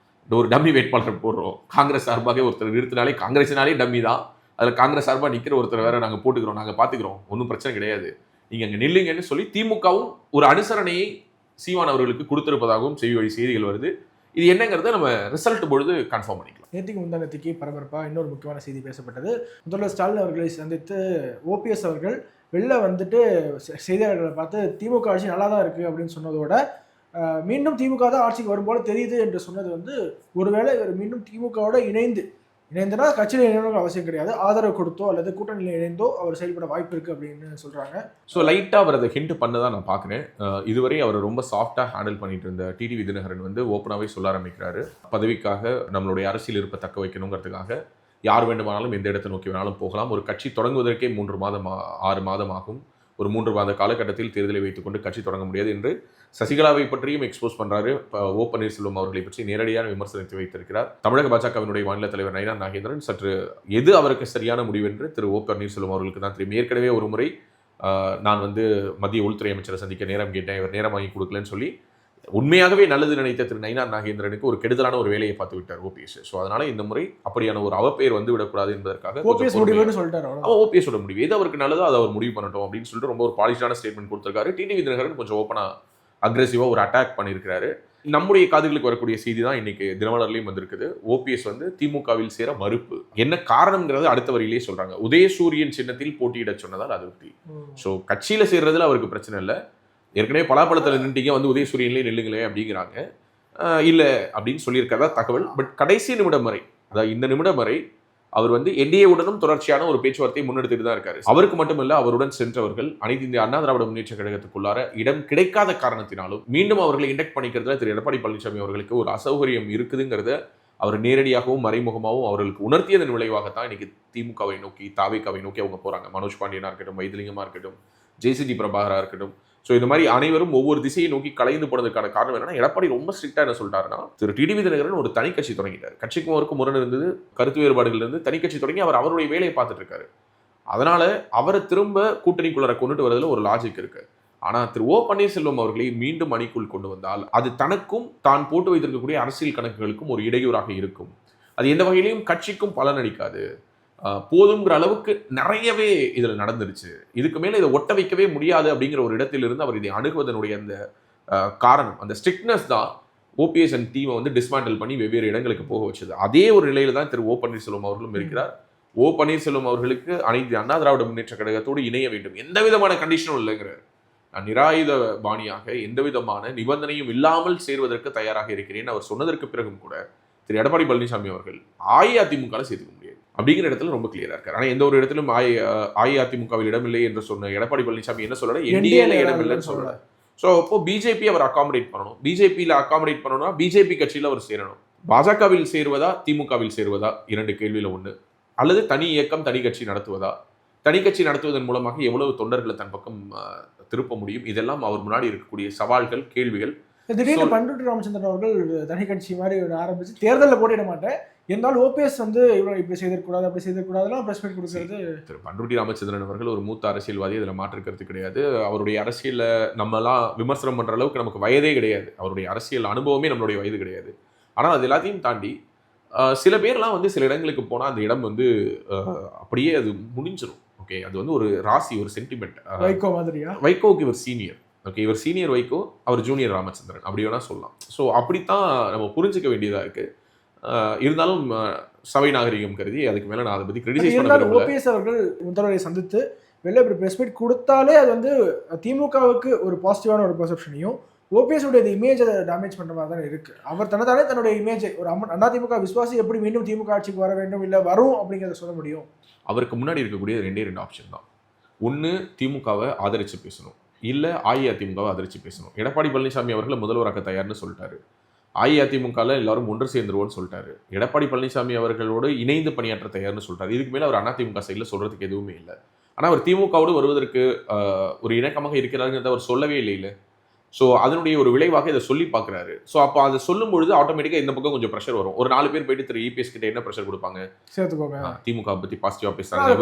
[SPEAKER 1] ஒரு டம்மி வேட்பாளர் போடுறோம், காங்கிரஸ் சார்பாக ஒருத்தர் நிறுத்தினாலே காங்கிரஸினாலே டம்மி தான், அதில் காங்கிரஸ் சார்பாக நிற்கிற ஒருத்தர் வேற நாங்கள் போட்டுக்கிறோம், நாங்கள் பார்த்துக்கிறோம், ஒன்றும் பிரச்சனை கிடையாது, நீங்கள் அங்கே நில்லுங்கன்னு சொல்லி திமுகவும் ஒரு அனுசரணையை சீமான் அவர்களுக்கு கொடுத்திருப்பதாகவும் செய்திகள் வருது. இது என்னங்கிறத நம்ம ரிசல்ட் பொழுது கன்ஃபார்ம் பண்ணிக்கலாம்.
[SPEAKER 2] நேற்றுக்கு முந்தானத்துக்கு பரபரப்பாக இன்னொரு முக்கியமான செய்தி பேசப்பட்டது. முதல்வர் ஸ்டாலின் அவர்களை சந்தித்து ஓபிஎஸ் அவர்கள் வெளில வந்துட்டு செய்தியாளர்களை பார்த்து திமுக ஆட்சி நல்லா தான் இருக்குது அப்படின்னு சொன்னதோட, மீண்டும் திமுக தான் ஆட்சிக்கு வரும்போல தெரியுது என்று சொன்னது வந்து, ஒருவேளை இவர் மீண்டும் திமுகவோட இணைந்துனா கட்சியில் இணையணும் அவசியம் கிடையாது, ஆதரவு கொடுத்தோ அல்லது கூட்டணியில் இணைந்தோ அவர் செயல்பட வாய்ப்பு இருக்குது அப்படின்னு சொல்கிறாங்க.
[SPEAKER 1] ஸோ லைட்டாக அவர் அதை ஹிண்ட் பண்ண தான் நான் பார்க்குறேன். இதுவரை அவர் ரொம்ப சாஃப்டாக ஹேண்டில் பண்ணிட்டு இருந்த டிடிவி தினகரன் வந்து ஓப்பனாகவே சொல்ல ஆரம்பிக்கிறாரு, பதவிக்காக நம்மளுடைய அரசியல் இருப்பை தக்க வைக்கணுங்கிறதுக்காக யார் வேண்டுமானாலும் எந்த இடத்தை நோக்கி வேணாலும் போகலாம், ஒரு கட்சி தொடங்குவதற்கே 6 மாதம் ஆகும், ஒரு 3 மாத காலகட்டத்தில் தேர்தலை வைத்துக்கொண்டு கட்சி தொடங்க முடியாது என்று சசிகலாவை பற்றியும் எக்ஸ்போஸ் பண்றாரு. ஓ பன்னீர்செல்வம் அவர்களை பற்றி நேரடியான விமர்சனத்தை வைத்திருக்கிறார். தமிழக பாஜகவினுடைய மாநில தலைவர் நயினார் நாகேந்திரன் சற்று எது அவருக்கு சரியான முடிவு என்று திரு ஓ பன்னீர்செல்வம் அவர்களுக்கு தான் தெரியும். ஏற்கனவே ஒரு முறை நான் வந்து மத்திய உள்துறை அமைச்சரை சந்திக்க நேரம் கேட்டேன், இவர் நேரம் வாங்கி கொடுக்கலன்னு சொல்லி உண்மையாகவே நல்லது நினைத்த திரு நயினார் நாகேந்திரனுக்கு ஒரு கெடுதலான ஒரு வேலையை பார்த்து விட்டார் ஓபிஎஸ். ஸோ அதனால இந்த முறை அப்படியான ஒரு அவப்பெயர் வந்து விடக்கூடாது என்பதற்காக ஓபிஎஸோட முடிவு எது அவருக்கு நல்லதோ அதை அவர் முடிவு பண்ணட்டும் அப்படின்னு சொல்லிட்டு ரொம்ப ஒரு பாலிஷான ஸ்டேட்மெண்ட் கொடுத்திருக்காரு. டிடிவி தினகரன் கொஞ்சம் ஓப்பனா அக்ரெசிவா ஒரு அட்டாக் பண்ணியிருக்கிறாரு. நம்முடைய காதுகளுக்கு வரக்கூடிய செய்தி தான் இன்னைக்கு தினமலர்லையும் வந்திருக்குது. ஓபிஎஸ் வந்து திமுகவில் சேர மறுப்பு, என்ன காரணம்ங்கிறது அடுத்த வரியிலேயே சொல்றாங்க. உதயசூரியன் சின்னத்தில் போட்டியிட சொன்னதால் அதிருப்தி. ஸோ கட்சியில சேர்றதுல அவருக்கு பிரச்சனை இல்லை, ஏற்கனவே பலாப்பழத்தில் நின்றுட்டீங்க வந்து உதயசூரியன்லேயே நில்லுங்களே அப்படிங்கிறாங்க, இல்லை அப்படின்னு சொல்லியிருக்கதா தகவல். பட் கடைசி நிமிடம் வரை, அதாவது இந்த நிமிடம் வரை அவர் வந்து என்டிஏவுடனும் தொடர்ச்சியான ஒரு பேச்சுவார்த்தையை முன்னெடுத்துட்டு தான் இருக்காரு. அவருக்கு மட்டுமல்ல, அவருடன் சென்றவர்கள் அனைத்து இந்திய அண்ணா திராவிட முன்னேற்ற கழகத்துக்குள்ளார இடம் கிடைக்காத காரணத்தினாலும் மீண்டும் அவர்களை இண்டக்ட் பண்ணிக்கிறதுல திரு எடப்பாடி பழனிசாமி அவர்களுக்கு ஒரு அசௌகரியம் இருக்குதுங்கிறத அவர் நேரடியாகவும் மறைமுகமாகவும் அவர்களுக்கு உணர்த்தியதன் விளைவாகத்தான் இன்னைக்கு திமுகவை நோக்கி தாவேகாவை நோக்கி அவங்க போறாங்க. மனோஜ் பாண்டியனா இருக்கட்டும், வைத்திலிங்கமா இருக்கட்டும், ஜேசிடி பிரபாகரா இருக்கட்டும். ஸோ இந்த மாதிரி அனைவரும் ஒவ்வொரு திசையை நோக்கி கலைந்து போனதுக்கான காரணம் என்னன்னா, எடப்பாடி ரொம்ப ஸ்ட்ரிக்டா என்ன சொல்லிட்டாருன்னா, திரு டிடிவி தினகரன் ஒரு தனி கட்சி தொடங்கிட்டார், கட்சிக்கும் அவருக்கும் முரண் இருந்தது, கருத்து வேறுபாடுகள் இருந்து தனி கட்சி தொடங்கி அவர் அவருடைய வேலையை பார்த்துட்டு இருக்காரு. அதனால அவரை திரும்ப கூட்டணிக்குள்ளார கொண்டுட்டு வரதுல ஒரு லாஜிக் இருக்கு. ஆனா திரு ஓ பன்னீர்செல்வம் அவர்களை மீண்டும் அணிக்குள் கொண்டு வந்தால் அது தனக்கும் தான் போட்டு வைத்திருக்கக்கூடிய அரசியல் கணக்குகளுக்கும் ஒரு இடையூறாக இருக்கும். அது எந்த வகையிலையும் கட்சிக்கும் பலனளிக்காது. போதுங்கிற அளவுக்கு நிறையவே இதில் நடந்துருச்சு, இதுக்கு மேலே இதை ஒட்ட வைக்கவே முடியாது அப்படிங்கிற ஒரு இடத்திலிருந்து அவர் இதை அணுகுவதனுடைய அந்த காரணம், அந்த ஸ்ட்ரிக்ட்னஸ் தான் ஓபிஎஸ் அண்ட் டீமை வந்து டிஸ்மேண்டில் பண்ணி வெவ்வேறு இடங்களுக்கு போக வச்சது. அதே ஒரு நிலையில தான் திரு ஓ பன்னீர்செல்வம் அவர்களும் இருக்கிறார். ஓ பன்னீர்செல்வம் அவர்களுக்கு அனைத்து அண்ணா திராவிட முன்னேற்ற கழகத்தோடு இணைய வேண்டும், எந்த விதமான கண்டிஷனும் இல்லைங்கிறார். நான் நிராயுத பாணியாக எந்த விதமான நிபந்தனையும் இல்லாமல் சேர்வதற்கு தயாராக இருக்கிறேன் அவர் சொன்னதற்கு பிறகும் கூட திரு எடப்பாடி பழனிசாமி அவர்கள் அஇஅதிமுக சேர்த்துக்க முடியாது அப்படிங்கிற இடத்துல ரொம்ப கிளியரா இருக்காரு. ஆனால் எந்த ஒரு இடத்திலும் அஇஅதிமுகவில் இடமில்லை என்று சொன்ன எடப்பாடி பழனிசாமி என்ன சொல்லல, என்டிஏல இடமில்லைன்னு சொல்லல. ஸோ அப்போ பிஜேபி அவர் அகாமடேட் பண்ணணும், பிஜேபியில் அகாமடேட் பண்ணணும்னா பிஜேபி கட்சியில் அவர் சேரணும். பாஜகவில் சேருவதா திமுகவில் சேருவதா, 2 கேள்வியில் ஒன்று. அல்லது தனி இயக்கம் தனி கட்சி நடத்துவதா, தனி கட்சி நடத்துவதன் மூலமாக எவ்வளவு தொண்டர்களை தன் பக்கம் திருப்ப முடியும், இதெல்லாம் அவர் முன்னாடி இருக்கக்கூடிய சவால்கள், கேள்விகள்.
[SPEAKER 2] திடீர்னு பண்ருட்டி ராமச்சந்திரன் அவர்கள் தனி கட்சி மாதிரி ஆரம்பிச்சு தேர்தலில் போட்டியிட மாட்டேன் என்றால் ஓபிஎஸ் வந்து இவ்வளோ இப்படி செய்திருக்கூடாது அப்படி செய்திருக்கூடாதுலாம் ப்ரெஸ் மீட் கொடுக்கறது.
[SPEAKER 1] திரு பண்ருட்டி ராமச்சந்திரன் அவர்கள் ஒரு மூத்த அரசியல்வாதி, அதில் மாற்றுக்கிறது கிடையாது. அவருடைய அரசியலில் நம்மலாம் விமர்சனம் பண்ணுற அளவுக்கு நமக்கு வயதே கிடையாது, அவருடைய அரசியல் அனுபவமே நம்மளுடைய வயது கிடையாது. ஆனால் அது எல்லாத்தையும் தாண்டி சில பேர்லாம் வந்து சில இடங்களுக்கு போனால் அந்த இடம் வந்து அப்படியே அது முடிஞ்சிடும். ஓகே, அது வந்து ஒரு ராசி, ஒரு சென்டிமெண்ட்.
[SPEAKER 2] வைகோ மாதிரியா?
[SPEAKER 1] வைகோவுக்கு இவர் சீனியர், ஓகே, இவர் சீனியர் வைகோ, அவர் ஜூனியர் ராமச்சந்திரன், அப்படி வேணா சொல்லலாம். ஸோ அப்படித்தான் நம்ம புரிஞ்சுக்க வேண்டியதாக இருக்கு. இருந்தாலும் சபை நாகரிகம் கருதி அதுக்கு மேலே நான் அதை பற்றி கிரிட்டிசைஸ் பண்ண விரும்பல.
[SPEAKER 2] ஓபிஎஸ் அவர்கள் முதல்வரை சந்தித்து வெளில இப்படி ப்ரெஸ் மீட் கொடுத்தாலே அது வந்து திமுகவுக்கு ஒரு பாசிட்டிவான ஒரு பெர்செப்ஷனையும் ஓபிஎஸ் உடைய இமேஜை டேமேஜ் பண்ற மாதிரி தான் இருக்கு. அவர் தனதானே தன்னுடைய இமேஜை ஒரு அதிமுக விசுவாசி எப்படி மீண்டும் திமுக ஆட்சிக்கு வர வேண்டும் இல்ல வரும் அப்படிங்கறத சொல்ல முடியும்.
[SPEAKER 1] அவருக்கு முன்னாடி இருக்கக்கூடிய 2 ஆப்ஷன் தான். ஒன்று திமுகவை ஆதரிச்சு பேசணும், இல்லை அஇஅதிமுகவை ஆதரிச்சு பேசணும். எடப்பாடி பழனிசாமி அவர்களை முதல்வராக்க தயார்னு சொல்லிட்டாரு. அஇஅதிமுகவில் எல்லாரும் ஒன்று சேர்ந்துருவோன்னு சொல்லிட்டாரு. எடப்பாடி பழனிசாமி அவர்களோடு இணைந்து பணியாற்ற தயார்னு சொல்லிட்டாரு. இதுக்கு மேலே அவர் அதிமுக சைடில் சொல்றதுக்கு எதுவுமே இல்லை. ஆனால் அவர் திமுகவோடு வருவதற்கு ஒரு இணக்கமாக இருக்கிறாருங்கிறத அவர் சொல்லவே இல்லை. ஸோ அதனுடைய ஒரு விளைவாக இதை சொல்லி பார்க்குறாரு. ஸோ அப்போ அதை சொல்லும் பொழுது ஆட்டோமேட்டிக்காக இந்த பக்கம் கொஞ்சம் ப்ரெஷர் வரும். ஒரு 4 பேர் போயிட்டு திரு இபிஎஸ் கிட்ட என்ன ப்ரெஷர் கொடுப்பாங்க,
[SPEAKER 2] சேர்த்துக்கோங்க திமுக
[SPEAKER 1] பற்றி பாசிட்டிவாக பேசுறாங்க,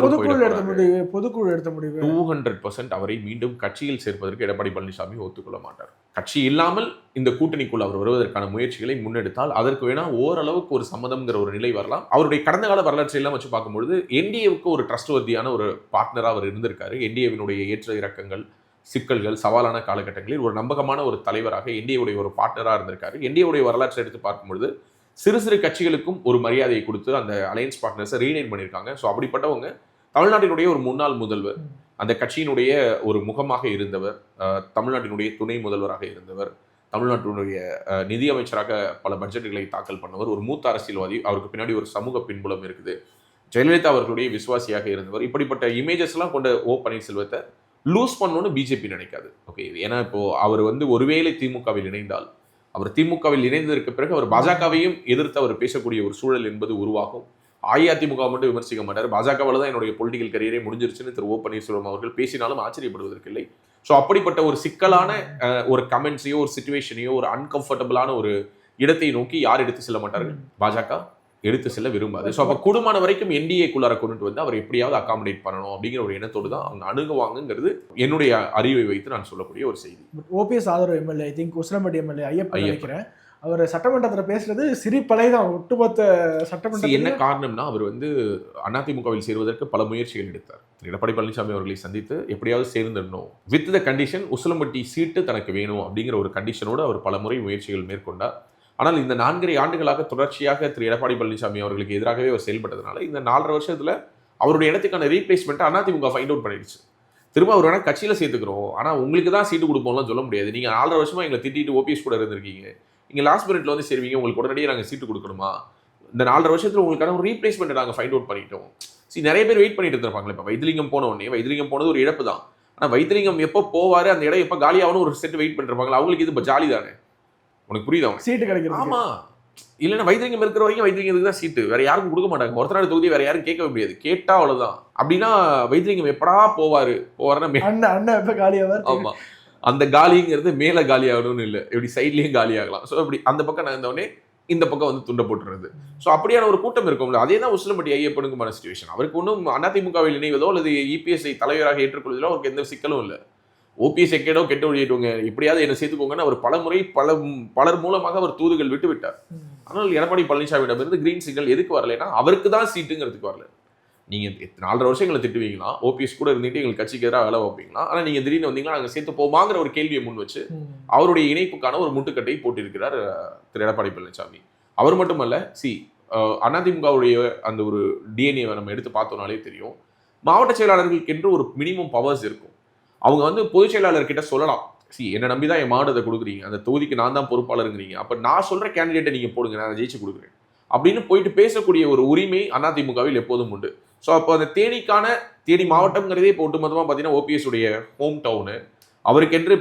[SPEAKER 2] பொதுக்குழு எடுத்த முடிவு
[SPEAKER 1] 200% அவரை மீண்டும் கட்சியில் சேர்ப்பதற்கு எடப்பாடி பழனிசாமி ஒத்துக்கொள்ள மாட்டார். கட்சி இல்லாமல் இந்த கூட்டணிக்குள் அவர் வருவதற்கான முயற்சிகளை முன்னெடுத்தால் அதற்கு வேணா ஓரளவுக்கு ஒரு சம்மதம்ங்கிற ஒரு நிலை வரலாம். அவருடைய கடந்த கால வரலாற்றை எல்லாம் வச்சு பார்க்கும்பொழுது என்டிஏவுக்கு ஒரு ட்ரஸ்ட்வர்தியான ஒரு பார்ட்னராக அவர் இருந்திருக்காரு. என்டிஏவினுடைய ஏற்ற இறக்கங்கள், சிக்கல்கள், சவாலான காலகட்டங்களில் ஒரு நம்பகமான ஒரு தலைவராக என்டிஏவுடைய ஒரு பார்ட்னராக இருந்திருக்காரு. என்டிஏவுடைய வரலாற்றை எடுத்து பார்க்கும்பொழுது சிறு சிறு கட்சிகளுக்கும் ஒரு மரியாதையை கொடுத்து அந்த அலையன்ஸ் பார்ட்னர்ஸை ரீனைன் பண்ணியிருக்காங்க. ஸோ அப்படிப்பட்டவங்க தமிழ்நாட்டினுடைய ஒரு முன்னாள் முதல்வர், அந்த கட்சியினுடைய ஒரு முகமாக இருந்தவர், தமிழ்நாட்டினுடைய துணை முதல்வராக இருந்தவர், தமிழ்நாட்டினுடைய நிதியமைச்சராக பல பட்ஜெட்டுகளை தாக்கல் பண்ணவர், ஒரு மூத்த அரசியல்வாதி, அவருக்கு பின்னாடி ஒரு சமூக பின்புலம் இருக்குது, ஜெயலலிதா அவர்களுடைய விசுவாசியாக இருந்தவர். இப்படிப்பட்ட இமேஜஸ் எல்லாம் கொண்ட ஓ பன்னீர்செல்வத்தை லூஸ் பண்ணணும்னு பிஜேபி நினைக்காது. ஓகே, ஏன்னா இப்போ அவர் ஒருவேளை திமுகவில் இணைந்தால், அவர் திமுகவில் இணைந்ததற்கு பிறகு அவர் பாஜகவையும் எதிர்த்து அவர் பேசக்கூடிய ஒரு சூழல் என்பது உருவாகும். அஇஅதிமுக மட்டும் விமர்சிக்க மாட்டார். பாஜகவில் தான் என்னுடைய பொலிட்டிக்கல் கரியரே முடிஞ்சிருச்சுன்னு திரு ஓ பன்னீர்செல்வம் அவர்கள் பேசினாலும் ஆச்சரியப்படுவதற்கில்லை. ஸோ அப்படிப்பட்ட ஒரு சிக்கலான ஒரு கமெண்ட்ஸையோ ஒரு சிச்சுவேஷனையோ ஒரு அன்கம்ஃபர்டபுளான ஒரு இடத்தை நோக்கி யார் எடுத்து செல்ல மாட்டார்கள்? பாஜக எடுத்து செல்ல விரும்பாது. ஸோ அப்போ குடும்பமான வரைக்கும் என்டிஏக்குள்ளார கொண்டு வந்து அவர் எப்படியாவது அகாமடேட் பண்ணணும் அப்படிங்கிற ஒரு எண்ணத்தோடு தான் அவங்க அணுகுவாங்கிறது என்னுடைய அறிவை வைத்து நான் சொல்லக்கூடிய ஒரு செய்தி.
[SPEAKER 2] ஓபிஎஸ் ஆதரவு MLA, I think Usilampatti MLA Ayyappan நினைக்கிறேன், அவர் சட்டமன்றத்தில் பேசுறது சிரிப்பலை தான். ஒட்டுமொத்த சட்டமன்றம்
[SPEAKER 1] என்ன காரணம்னா, அவர் அதிமுகவில் சேருவதற்கு பல முயற்சிகள் எடுத்தார். எடப்பாடி பழனிசாமி அவர்களை சந்தித்து எப்படியாவது சேர்ந்துடணும், வித் த கண்டிஷன் உசிலம்பட்டி சீட்டு தனக்கு வேணும் அப்படிங்கிற ஒரு கண்டிஷனோடு அவர் பல முறை முயற்சிகள் மேற்கொண்டார். ஆனால் இந்த 4.5 ஆண்டுகளாக தொடர்ச்சியாக திரு எடப்பாடி பழனிசாமி அவர்களுக்கு எதிராகவே அவர் செயல்பட்டதுனால இந்த 4.5 வருஷத்துல அவருடைய இடத்துக்கான ரீப்ளேஸ்மெண்ட்டை அதிமுக ஃபைண்ட் அவுட் பண்ணிடுச்சு. திரும்ப அவர் வேணா கட்சியில் சேர்த்துக்கிறோம், ஆனால் உங்களுக்கு தான் சீட்டு கொடுப்போம்லாம் சொல்ல முடியாது. நீங்கள் 4.5 வருஷமா எங்களை திட்டிட்டு ஓபிஎஸ் கூட இருந்திருக்கீங்க, நீங்கள் லாஸ்ட் மினிட்ல சேருவீங்க, உங்களுக்கு உடனடியே நாங்கள் சீட்டு கொடுக்கணுமா? இந்த 4.5 வருஷத்துல உங்களுக்கான ஒரு ரீப்ளேஸ்மெண்ட்டை நாங்கள் ஃபைண்ட் அவுட் பண்ணிட்டோம். நிறைய பேர் வெயிட் பண்ணிட்டு இருப்பாங்களே. இப்போ வைத்திலிங்கம் போன உடனே, வைத்திலிங்கம் போனது ஒரு இழப்பு தான், ஆனால் வைத்திலிங்கம் எப்போ போவாரு, அந்த இடம் எப்போ காலியாகணும் ஒரு செட் வெயிட் பண்ணிருப்பாங்களா? அவங்களுக்கு இது ஜாலி தானே. உனக்கு புரியுதா?
[SPEAKER 2] சீட்டு கிடைக்கும்.
[SPEAKER 1] ஆமா, இல்லைன்னா வைத்திலிங்கம் இருக்கிற வரைக்கும் வைத்திலிங்கத்துக்கு தான் சீட்டு, வேற யாருக்கும் கொடுக்க மாட்டாங்க. ஒருத்தநாடு தொகுதி வேற யாரும் கேட்க முடியாது, கேட்டா அவ்வளவுதான். அப்படின்னா வைத்திலிங்கம் எப்படா போவாருன்னா
[SPEAKER 2] அண்ணன் எப்ப காலியாவார்?
[SPEAKER 1] ஆமா, அந்த காலிங்கிறது மேல காலி ஆகணும்னு இல்லை, இப்படி சைட்லயும் காலி ஆகலாம். ஸோ அப்படி அந்த பக்கம் நகர்ந்தவொடனே இந்த பக்கம் துண்டை போட்டுறது. ஸோ அப்படியான ஒரு கூட்டம் இருக்கும்ல, அதே தான் உசிலம்பட்டி ஐயப்பனுக்குமான சிச்சுவேஷன். அவருக்கு ஒன்றும் அதிமுகவில் இணைவதோ அல்லது இபிஎஸ்ஐ தலைவராக ஏற்றுக்கொள்வதிலோ அவருக்கு எந்த சிக்கலும் இல்லை. ஓபிஎஸ் எக்கேடோ கெட்ட ஒழியிட்டுங்க, இப்படியாவது என்ன சேர்த்துக்கோங்கன்னு அவர் பல முறை பலர் மூலமாக அவர் தூதுகள் விட்டு விட்டார். ஆனால் எடப்பாடி பழனிசாமியிடமிருந்து கிரீன் சிக்னல் எதுக்கு வரலைன்னா அவருக்கு தான் சீட்டுங்கிறதுக்கு வரல. நீங்க 4.5 வருஷங்களை திட்டுவீங்களா, ஓபிஎஸ் கூட இருந்துட்டு எங்களுக்கு கட்சிக்கு எதிராக வேலை வைப்பீங்களா, ஆனா நீங்க திடீர்னு வந்தீங்களா நாங்கள் சேர்த்து போமாங்கிற ஒரு கேள்வியை முன் வச்சு அவருடைய இணைப்புக்கான ஒரு முட்டுக்கட்டை போட்டிருக்கிறார் திரு எடப்பாடி பழனிசாமி. அவர் மட்டுமல்ல, அதிமுகவுடைய அந்த ஒரு டிஎன்ஏ நம்ம எடுத்து பார்த்தோம்னாலே தெரியும், மாவட்ட செயலாளர்களுக்கு என்று ஒரு மினிமம் பவர்ஸ் இருக்கும். அவங்க பொதுச் செயலாளர்கிட்ட சொல்லலாம், என்ன நம்பி தான் என் மாவட்டத்தை கொடுக்குறீங்க, அந்த தொகுதிக்கு நான் தான் பொறுப்பாளருங்கிறீங்க, அப்ப நான் சொல்ற கேண்டிடேட்டை நீங்க போடுங்க, நான் ஜெயிச்சு கொடுக்குறேன் அப்படின்னு போயிட்டு பேசக்கூடிய ஒரு உரிமை அதிமுகவில் எப்போதும் உண்டு. ஸோ அப்போ அந்த தேனி மாவட்டம்ங்கிறதே இப்போ ஒட்டுமொத்தமாக பார்த்தீங்கன்னா ஓபிஎஸ் உடைய ஹோம் டவுனு, அவருக்கென்று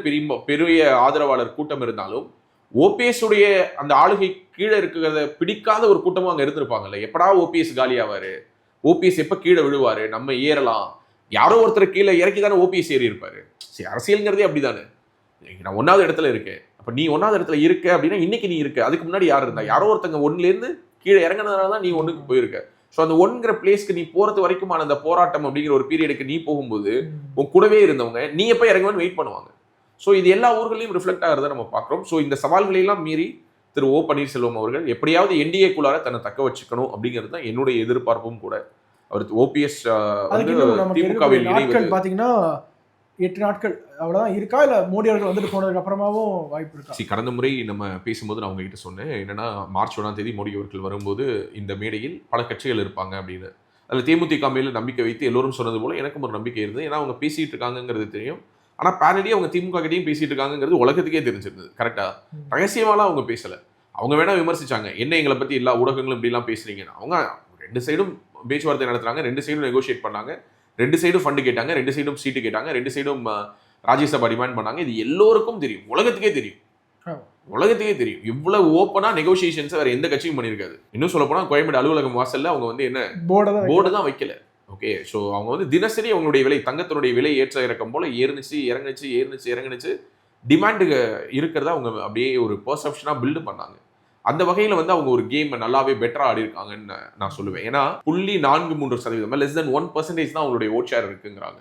[SPEAKER 1] பெரிய ஆதரவாளர் கூட்டம் இருந்தாலும் ஓபிஎஸ் உடைய அந்த ஆளுகை கீழே இருக்கிறத பிடிக்காத ஒரு கூட்டமும் அங்கே இருந்திருப்பாங்கல்ல. எப்படா ஓபிஎஸ் காலியாவாரு, ஓபிஎஸ் எப்போ கீழே விழுவாரு, நம்ம ஏறலாம், யாரோ ஒருத்தர் கீழே இறக்கி தானே ஓபிஎஸ் ஏறி இருப்பாரு. சரி, அரசியல்ங்கிறதே அப்படிதானே. நான் 1வது இடத்துல இருக்கேன், அப்ப நீ 1வது இடத்துல இருக்க அப்படின்னா இன்னைக்கு நீ இருக்க, அதுக்கு முன்னாடி யார் இருந்தா? யாரோ ஒருத்தங்க 1லேருந்து கீழே இறங்கினதுனால தான் நீ 1க்கு போயிருக்க. ஸோ அந்த 1ங்கிற பிளேஸ்க்கு நீ போறது வரைக்குமான அந்த போராட்டம் அப்படிங்கிற ஒரு பீரியடுக்கு நீ போகும்போது உன் கூடவே இருந்தவங்க நீ எப்போ இறங்குவேன்னு வெயிட் பண்ணுவாங்க. ஸோ இது எல்லா ஊர்களையும் ரிஃப்ளெக்ட் ஆகிறத நம்ம பார்க்குறோம். ஸோ இந்த சவால்களையெல்லாம் மீறி திரு ஓ பன்னீர்செல்வம் அவர்கள் எப்படியாவது என்டிஏக்குள்ளார தன்னை தக்க வச்சுக்கணும் அப்படிங்கிறது தான் என்னுடைய எதிர்பார்ப்பும் கூட. அவர் ஓபிஎஸ் திமுகவில் இணைவது
[SPEAKER 2] பார்த்தீங்கன்னா 8 நாட்கள் அவ்வளவுதான் இருக்கா, இல்ல மோடி அவர்கள் வந்துட்டு போனதுக்கு அப்புறமாவும் வாய்ப்பு இருக்கா?
[SPEAKER 1] கடந்த முறை நம்ம பேசும்போது நான் உங்ககிட்ட சொன்னேன் என்னன்னா, மார்ச் 1ஆம் தேதி மோடி அவர்கள் வரும்போது இந்த மேடையில் பல கட்சிகள் இருப்பாங்க அப்படின்னு. அதில் தேமுதிக மேல நம்பிக்கை வைத்து எல்லோரும் சொன்னது போல எனக்கும் ஒரு நம்பிக்கை இருந்தது. ஏன்னா அவங்க பேசிட்டு இருக்காங்கிறது தெரியும், ஆனால் பேரடியாக அவங்க திமுக கிட்டையும் பேசிட்டு இருக்காங்கிறது உலகத்துக்கே தெரிஞ்சிருந்தது. கரெக்டாக ரகசியமாலாம் அவங்க பேசலை. அவங்க வேணா விமர்சிச்சாங்க, என்ன எங்களை பற்றி எல்லா ஊடகங்களும் இப்படிலாம் பேசுறீங்கன்னு. அவங்க 2 சைடும் பேச்சுவார்த்தை நடத்துறாங்க, 2 சைடும் நெகோஷியேட் பண்ணாங்க, 2 சைடும் ஃபண்டு கேட்டாங்க, 2 சைடும் சீட்டு கேட்டாங்க, 2 சைடும் ராஜ்யசபா டிமாண்ட் பண்ணாங்க. இது எல்லோருக்கும் தெரியும், உலகத்துக்கே தெரியும். உலகத்துக்கே தெரியும். இவ்வளவு ஓப்பனா நெகோசியேஷன்ஸ் வேற எந்த கட்சியும் பண்ணியிருக்காது. இன்னும் சொல்ல போனா கோயம்பேடு அலுவலகம் வாசல்ல அவங்க வந்து என்ன போர்டு தான் வைக்கல. ஓகே, ஸோ அவங்க வந்து தினசரி அவங்களுடைய விலை, தங்கத்தினுடைய விலை ஏற்ற இறக்கம் போல இறங்குனுச்சு டிமாண்டுக்கு இருக்கிறத அவங்க அப்படியே ஒரு பெர்செப்ஷனா பில்டு பண்ணாங்க. அந்த வகையில் வந்து அவங்க ஒரு கேம் நல்லாவே பெட்டரா ஆடி இருக்காங்கன்னு நான் சொல்லுவேன். ஏன்னா 0.43% லெஸ் தென் 1% தான் அவங்களுடைய ஓட் ஷேர் இருக்குங்கிறாங்க.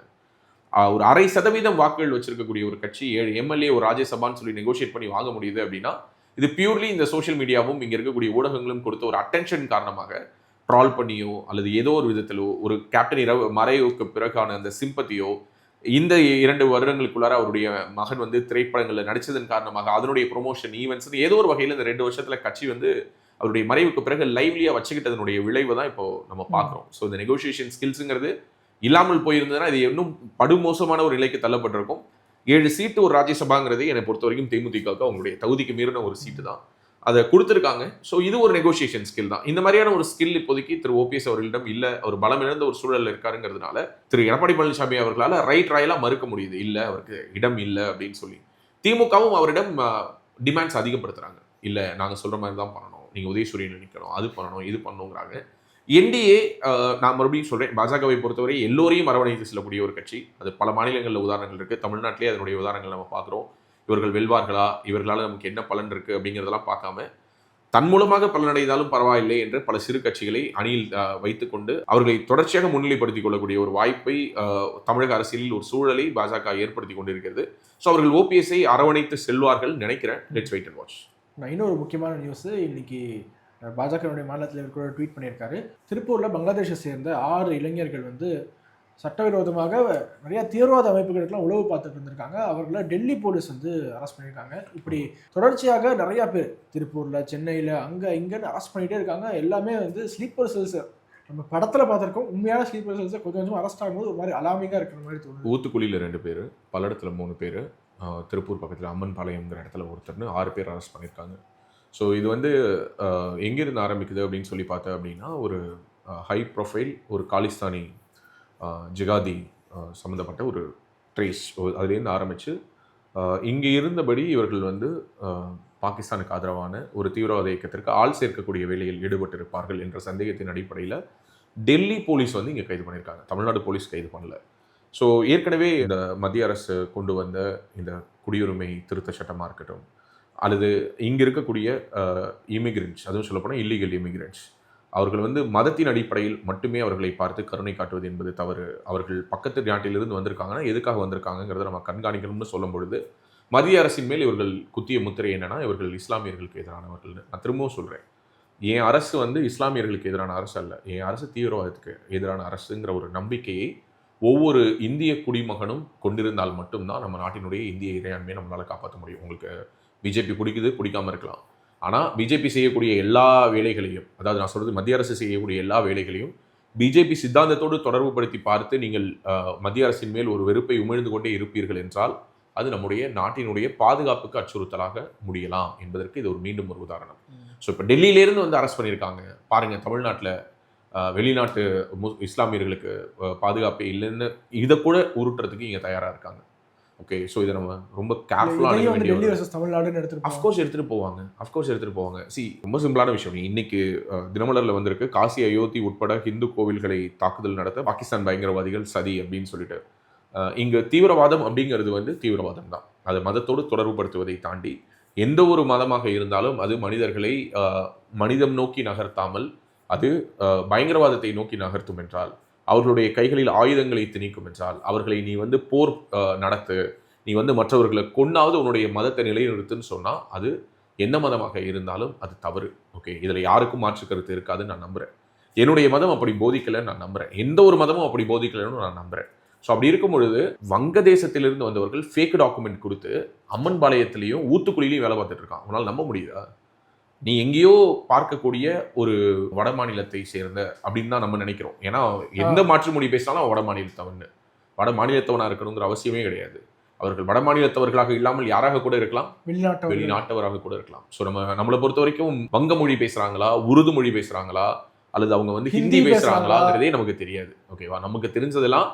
[SPEAKER 1] ஒரு 0.5% வாக்குகள் வச்சிருக்கக்கூடிய ஒரு கட்சி 7 எம்எல்ஏ ஒரு ராஜ்யசபான்னு சொல்லி நெகோஷியேட் பண்ணி வாங்க முடியுது அப்படின்னா இது பியூர்லி இந்த சோஷியல் மீடியாவும் இங்க இருக்கக்கூடிய ஊடகங்களும் கொடுத்த ஒரு அட்டென்ஷன் காரணமாக ட்ரால் பண்ணியோ அல்லது ஏதோ ஒரு விதத்திலோ ஒரு கேப்டன் மறைவுக்கு பிறகான அந்த சிம்பத்தியோ இந்த 2 வருடங்களுக்குள்ளார அவருடைய மகன் வந்து திரைப்படங்களில் நடிச்சதன் காரணமாக அதனுடைய ப்ரொமோஷன் ஈவெண்ட்ஸ் ஏதோ ஒரு வகையில் இந்த 2 வருஷத்துல கட்சி வந்து அவருடைய மறைவுக்கு பிறகு லைவ்லியா வச்சுக்கிட்டதனுடைய விளைவு தான் இப்போ நம்ம பார்க்குறோம். ஸோ இந்த நெகோசியேஷன் ஸ்கில்ஸுங்கிறது இல்லாமல் போயிருந்ததுன்னா இது இன்னும் படுமோசமான ஒரு நிலைக்கு தள்ளப்பட்டிருக்கும். 7 சீட்டு ஒரு ராஜ்யசபாங்கிறது என்னை பொறுத்த வரைக்கும் தேமுதிகவுக்கு அவங்களுடைய தகுதிக்கு மீறின ஒரு சீட்டு தான் அதை கொடுத்துருக்காங்க. ஸோ இது ஒரு நெகோசியேஷன் ஸ்கில் தான். இந்த மாதிரியான ஒரு ஸ்கில் இப்போதைக்கு திரு ஓபிஎஸ் அவர்களிடம் இல்லை, அவர் பலம் இழந்த ஒரு சூழலில் இருக்காருங்கிறதுனால திரு எடப்பாடி பழனிசாமி அவர்களால் ராயலா மறுக்க முடியுது, இல்லை அவருக்கு இடம் இல்லை அப்படின்னு சொல்லி. திமுகவும் அவரிடம் டிமாண்ட்ஸ் அதிகப்படுத்துறாங்க, இல்லை நாங்கள் சொல்ற மாதிரி தான் பண்ணணும், நீங்க உதயசூரியன் நிற்கணும், அது பண்ணணும், இது பண்ணணுங்கிறாங்க. என்டிஏ நான் மறுபடியும் சொல்றேன், பாஜகவை பொறுத்தவரை எல்லோரையும் அரவணைத்து செல்லக்கூடிய ஒரு கட்சி. அது பல மாநிலங்களில் உதாரணங்கள் இருக்கு, தமிழ்நாட்டிலே அதனுடைய உதாரணங்கள் நம்ம பார்க்குறோம். இவர்கள் வெல்வார்களா, இவர்களால் நமக்கு என்ன பலன் இருக்கு அப்படிங்கிறதெல்லாம் பார்க்காம தன் மூலமாக பலனடைந்தாலும் பரவாயில்லை என்று பல சிறு கட்சிகளை அணியில் வைத்துக்கொண்டு அவர்களை தொடர்ச்சியாக முன்னிலைப்படுத்திக் கொள்ளக்கூடிய ஒரு வாய்ப்பை தமிழக அரசியலில் ஒரு சூழலை பாஜக ஏற்படுத்தி கொண்டிருக்கிறது. ஸோ அவர்கள் ஓபிஎஸ்ஐ அரவணைத்து செல்வார்கள் நினைக்கிறேன். Let's wait and watch.
[SPEAKER 2] இன்னொரு முக்கியமான நியூஸ், இன்னைக்கு பாஜகவுடைய மாநிலத்தில் இருக்கிற ட்வீட் பண்ணியிருக்காரு. திருப்பூரில் பங்களாதேஷை சேர்ந்த 6 இளைஞர்கள் வந்து சட்டவிரோதமாக நிறைய தீவிரவாத அமைப்புகளுக்கெல்லாம் உளவு பார்த்துட்டு இருந்திருக்காங்க. அவர்களை டெல்லி போலீஸ் வந்து அரெஸ்ட் பண்ணியிருக்காங்க. இப்படி தொடர்ச்சியாக நிறையா பேர் திருப்பூரில், சென்னையில், அங்கே இங்கேன்னு அரெஸ்ட் பண்ணிகிட்டே இருக்காங்க. எல்லாமே வந்து ஸ்லீப்பர் செல்ஸ், நம்ம படத்தில் பார்த்துருக்கோம். உண்மையான ஸ்லீப்பர் செல்ஸை கொஞ்சம் கொஞ்சம் அரெஸ்ட் ஆகும்போது ஒரு மாதிரி அலாமிங்காக இருக்கிற மாதிரி தோணுது.
[SPEAKER 1] ஊத்துக்குளியில் 2 பேர், பல்லடத்தில் 3 பேர், திருப்பூர் பக்கத்தில் அம்மன் பாளையம்ங்கிற இடத்துல ஒருத்தர்னு 6 பேர் அரெஸ்ட் பண்ணியிருக்காங்க. ஸோ இது வந்து எங்கேருந்து ஆரம்பிக்குது அப்படின்னு சொல்லி பார்த்தேன் அப்படின்னா, ஒரு ஹை ப்ரொஃபைல் ஒரு காலிஸ்தானி ஜிகாதி சம்மந்தப்பட்ட ஒரு ட்ரேஸ் அதுலேருந்து ஆரம்பித்து இங்கே இருந்தபடி இவர்கள் வந்து பாகிஸ்தானுக்கு ஆதரவான ஒரு தீவிரவாத இயக்கத்திற்கு ஆள் சேர்க்கக்கூடிய வேலையில் ஈடுபட்டிருப்பார்கள் என்ற சந்தேகத்தின் அடிப்படையில் டெல்லி போலீஸ் வந்து இங்கே கைது பண்ணியிருக்காங்க. தமிழ்நாடு போலீஸ் கைது பண்ணல. ஸோ ஏற்கனவே இந்த மத்திய அரசு கொண்டு வந்த இந்த குடியுரிமை திருத்த சட்டமாக இருக்கட்டும், அல்லது இங்கே இருக்கக்கூடிய இமிகிரண்ட்ஸ், அதுவும் சொல்லப்போனால் இல்லீகல் இமிகிரண்ட்ஸ், அவர்கள் வந்து மதத்தின் அடிப்படையில் மட்டுமே அவர்களை பார்த்து கருணை காட்டுவது என்பது தவறு. அவர்கள் பக்கத்து நாட்டிலிருந்து வந்திருக்காங்கன்னா எதுக்காக வந்திருக்காங்கிறத நம்ம கண்காணிக்கணும்னு சொல்லும் பொழுது மத்திய அரசின் மேல் இவர்கள் குத்திய முத்திரை என்னன்னா, இவர்கள் இஸ்லாமியர்களுக்கு எதிரானவர்கள்னு. நான் திரும்பவும் சொல்கிறேன், என் அரசு வந்து இஸ்லாமியர்களுக்கு எதிரான அரசு அல்ல, என் அரசு தீவிரவாதத்துக்கு எதிரான அரசுங்கிற ஒரு நம்பிக்கையை ஒவ்வொரு இந்திய குடிமகனும் கொண்டிருந்தால் மட்டும்தான் நம்ம நாட்டினுடைய இந்திய இறையாண்மையை நம்மளால் காப்பாற்ற முடியும். உங்களுக்கு பிஜேபி பிடிக்குது, பிடிக்காமல் இருக்கலாம். ஆனால் பிஜேபி செய்யக்கூடிய எல்லா வேலைகளையும், அதாவது நான் சொல்கிறது மத்திய அரசு செய்யக்கூடிய எல்லா வேலைகளையும் பிஜேபி சித்தாந்தத்தோடு தொடர்பு படுத்தி பார்த்து நீங்கள் மத்திய அரசின் மேல் ஒரு வெறுப்பை உமிழ்ந்து கொண்டே இருப்பீர்கள் என்றால் அது நம்முடைய நாட்டினுடைய பாதுகாப்புக்கு அச்சுறுத்தலாக முடியலாம் என்பதற்கு இது மீண்டும் ஒரு உதாரணம். ஸோ இப்போ டெல்லியிலேருந்து வந்து அரெஸ்ட் பண்ணியிருக்காங்க பாருங்கள். தமிழ்நாட்டில் வெளிநாட்டு இஸ்லாமியர்களுக்கு பாதுகாப்பே இல்லைன்னு இதை கூட உருட்டுறதுக்கு இங்கே தயாராக இருக்காங்க. ஓகே, ஸோ இதை நம்ம ரொம்ப கேர்ஃபுல்லாக அஃப்கோர்ஸ் எடுத்துகிட்டு போவாங்க. ரொம்ப சிம்பிளான விஷயம். இன்னைக்கு தினமலரில் வந்திருக்கு, காசி அயோத்தி உட்பட ஹிந்து கோவில்களை தாக்குதல் நடத்த பாகிஸ்தான் பயங்கரவாதிகள் சதி அப்படின்னு சொல்லிட்டு. இங்கே தீவிரவாதம் அப்படிங்கிறது வந்து தீவிரவாதம் தான். அது மதத்தோடு தொடர்புபடுத்துவதை தாண்டி எந்த ஒரு மதமாக இருந்தாலும் அது மனிதர்களை மனிதம் நோக்கி நகர்த்தாமல் அது பயங்கரவாதத்தை நோக்கி நகர்த்தும் என்றால், அவர்களுடைய கைகளில் ஆயுதங்களை திணிக்கும் என்றால், அவர்களை நீ வந்து போர் நடத்து, நீ வந்து மற்றவர்களை கொன்னாவது உன்னுடைய மதத்தை நிலைநிறுத்துன்னு சொன்னால் அது என்ன மதமாக இருந்தாலும் அது தவறு. ஓகே, இதில் யாருக்கும் மாற்று கருத்து இருக்காதுன்னு நான் நம்புகிறேன். என்னுடைய மதம் அப்படி போதிக்கலைன்னு நான் நம்புகிறேன். எந்த ஒரு மதமும் அப்படி போதிக்கலைன்னு நான் நம்புகிறேன். ஸோ அப்படி இருக்கும் பொழுது வங்கதேசத்திலிருந்து வந்தவர்கள் ஃபேக் டாக்குமெண்ட் கொடுத்து அம்மன்பாளையத்திலையும் ஊத்துக்குழியிலையும் வேலை பார்த்துட்டு இருக்கான். உன்னால் நம்ப முடியுதா? நீ எங்கேயோ பார்க்கக்கூடிய ஒரு வட மாநிலத்தை சேர்ந்த அப்படின்னு தான் நம்ம நினைக்கிறோம். ஏன்னா எந்த மாற்று மொழி பேசினாலும் அவன் வட மாநிலத்தவன் இருக்கணுங்கிற அவசியமே கிடையாது. அவர்கள் வட மாநிலத்தவர்களாக இல்லாமல் யாராக கூட இருக்கலாம்,
[SPEAKER 2] வெளிநாட்டவர்.
[SPEAKER 1] வெளிநாட்டவராக கூட இருக்கலாம். ஸோ நம்மளை பொறுத்த வரைக்கும் வங்க மொழி பேசுறாங்களா, உருது மொழி பேசுறாங்களா, அல்லது அவங்க வந்து ஹிந்தி பேசுறாங்களாங்கிறதே நமக்கு தெரியாது. ஓகேவா? நமக்கு தெரிஞ்சதெல்லாம்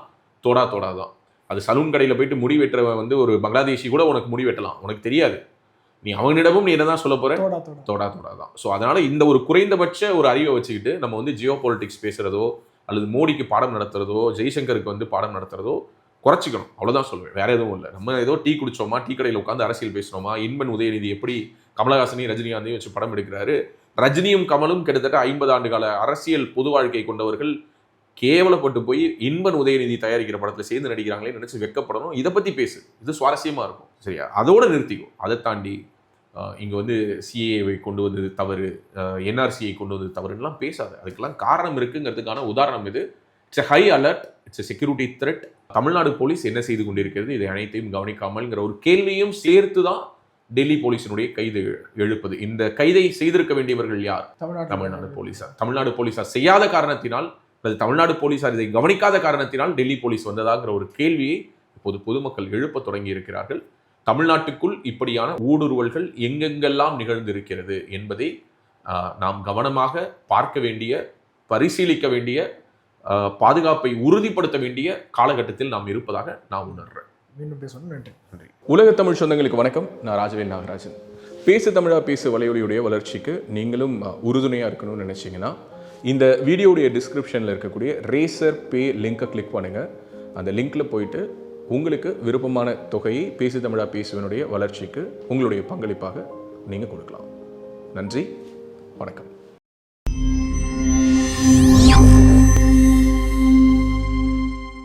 [SPEAKER 1] தோடா தான். அது சலூன் கடையில் போயிட்டு முடி வெட்டுறவன் வந்து ஒரு பங்களாதேஷி கூட உனக்கு முடி வெட்டலாம், உனக்கு தெரியாது. நீ அவனிடமும் நீ என்னதான் சொல்ல போற, தோடா தான். ஸோ அதனால இந்த ஒரு குறைந்தபட்ச ஒரு அறிவை வச்சுக்கிட்டு நம்ம வந்து ஜியோ பாலிடிக்ஸ் பேசுறதோ அல்லது மோடிக்கு பாடம் நடத்துறதோ ஜெய்சங்கருக்கு வந்து பாடம் நடத்துறதோ குறைச்சிக்கணும். அவ்வளோதான் சொல்லுவேன், வேற எதுவும் இல்லை. நம்ம ஏதோ டீ குடிச்சோமா, டீ கடையில் உட்காந்து அரசியல் பேசணுமா, இன்பன் உதயநிதி எப்படி கமலஹாசனையும் ரஜினிகாந்தையும் வச்சு படம் எடுக்கிறாரு. ரஜினியும் கமலும் கிட்டத்தட்ட 50 ஆண்டு கால அரசியல் பொது வாழ்க்கை கொண்டவர்கள் கேவலப்பட்டு போய் இன்பன் உதயநிதி தயாரிக்கிற படத்துல சேர்ந்து நடிக்கிறாங்களே நினைச்சு வெக்கப்படணும். இதை பத்தி பேசு, இது சுவாரஸ்யமா இருக்கும். சரியா? அதோட நிறுத்திக்கும். அதை தாண்டி இங்க வந்து சிஏவை கொண்டு வந்தது தவறு, என்ஆர்சியை கொண்டு வந்தது தவறுலாம் பேசாது. அதுக்கெல்லாம் காரணம் இருக்குங்கிறதுக்கான உதாரணம் இது. It's high alert, it's security thread. Tamil Nadu police என்ன செய்து கொண்டிருக்கிறது, இதை அனைத்தையும் கவனிக்காமல்ங்கிற ஒரு கேள்வியும் சேர்த்து தான் டெல்லி போலீஸினுடைய கைது எழுப்பது. இந்த கைதை செய்திருக்க வேண்டியவர்கள் யார்? தமிழ்நாடு போலீசார். தமிழ்நாடு போலீசார் செய்யாத காரணத்தினால் அல்லது தமிழ்நாடு போலீசார் இதை கவனிக்காத காரணத்தினால் டெல்லி போலீஸ் வந்ததாங்கிற ஒரு கேள்வியை இப்போது பொதுமக்கள் எழுப்ப தொடங்கி இருக்கிறார்கள். தமிழ்நாட்டுக்குள் இப்படியான ஊடுருவல்கள் எங்கெங்கெல்லாம் நிகழ்ந்திருக்கிறது என்பதை நாம் கவனமாக பார்க்க வேண்டிய, பரிசீலிக்க வேண்டிய, பாதுகாப்பை உறுதிப்படுத்த வேண்டிய காலகட்டத்தில் நாம் இருப்பதாக நான் உணர்றேன்.
[SPEAKER 2] மீண்டும் பேசணும். நன்றி.
[SPEAKER 3] உலக தமிழ் சொந்தங்களுக்கு வணக்கம். நான் ராஜவேல் நாகராஜன். பேசு தமிழா பேசு வலையொலியுடைய வளர்ச்சிக்கு நீங்களும் உறுதுணையாக இருக்கணும்னு நினச்சிங்கன்னா இந்த வீடியோடைய டிஸ்கிரிப்ஷனில் இருக்கக்கூடிய ரேசர் பே லிங்கை கிளிக் பண்ணுங்கள். அந்த லிங்க்கில் போயிட்டு உங்களுக்கு விருப்பமான தொகையை பேசு தமிழா பேசுவனுடைய வளர்ச்சிக்கு உங்களுடைய பங்களிப்பாக நீங்கள் கொடுக்கலாம். நன்றி, வணக்கம்.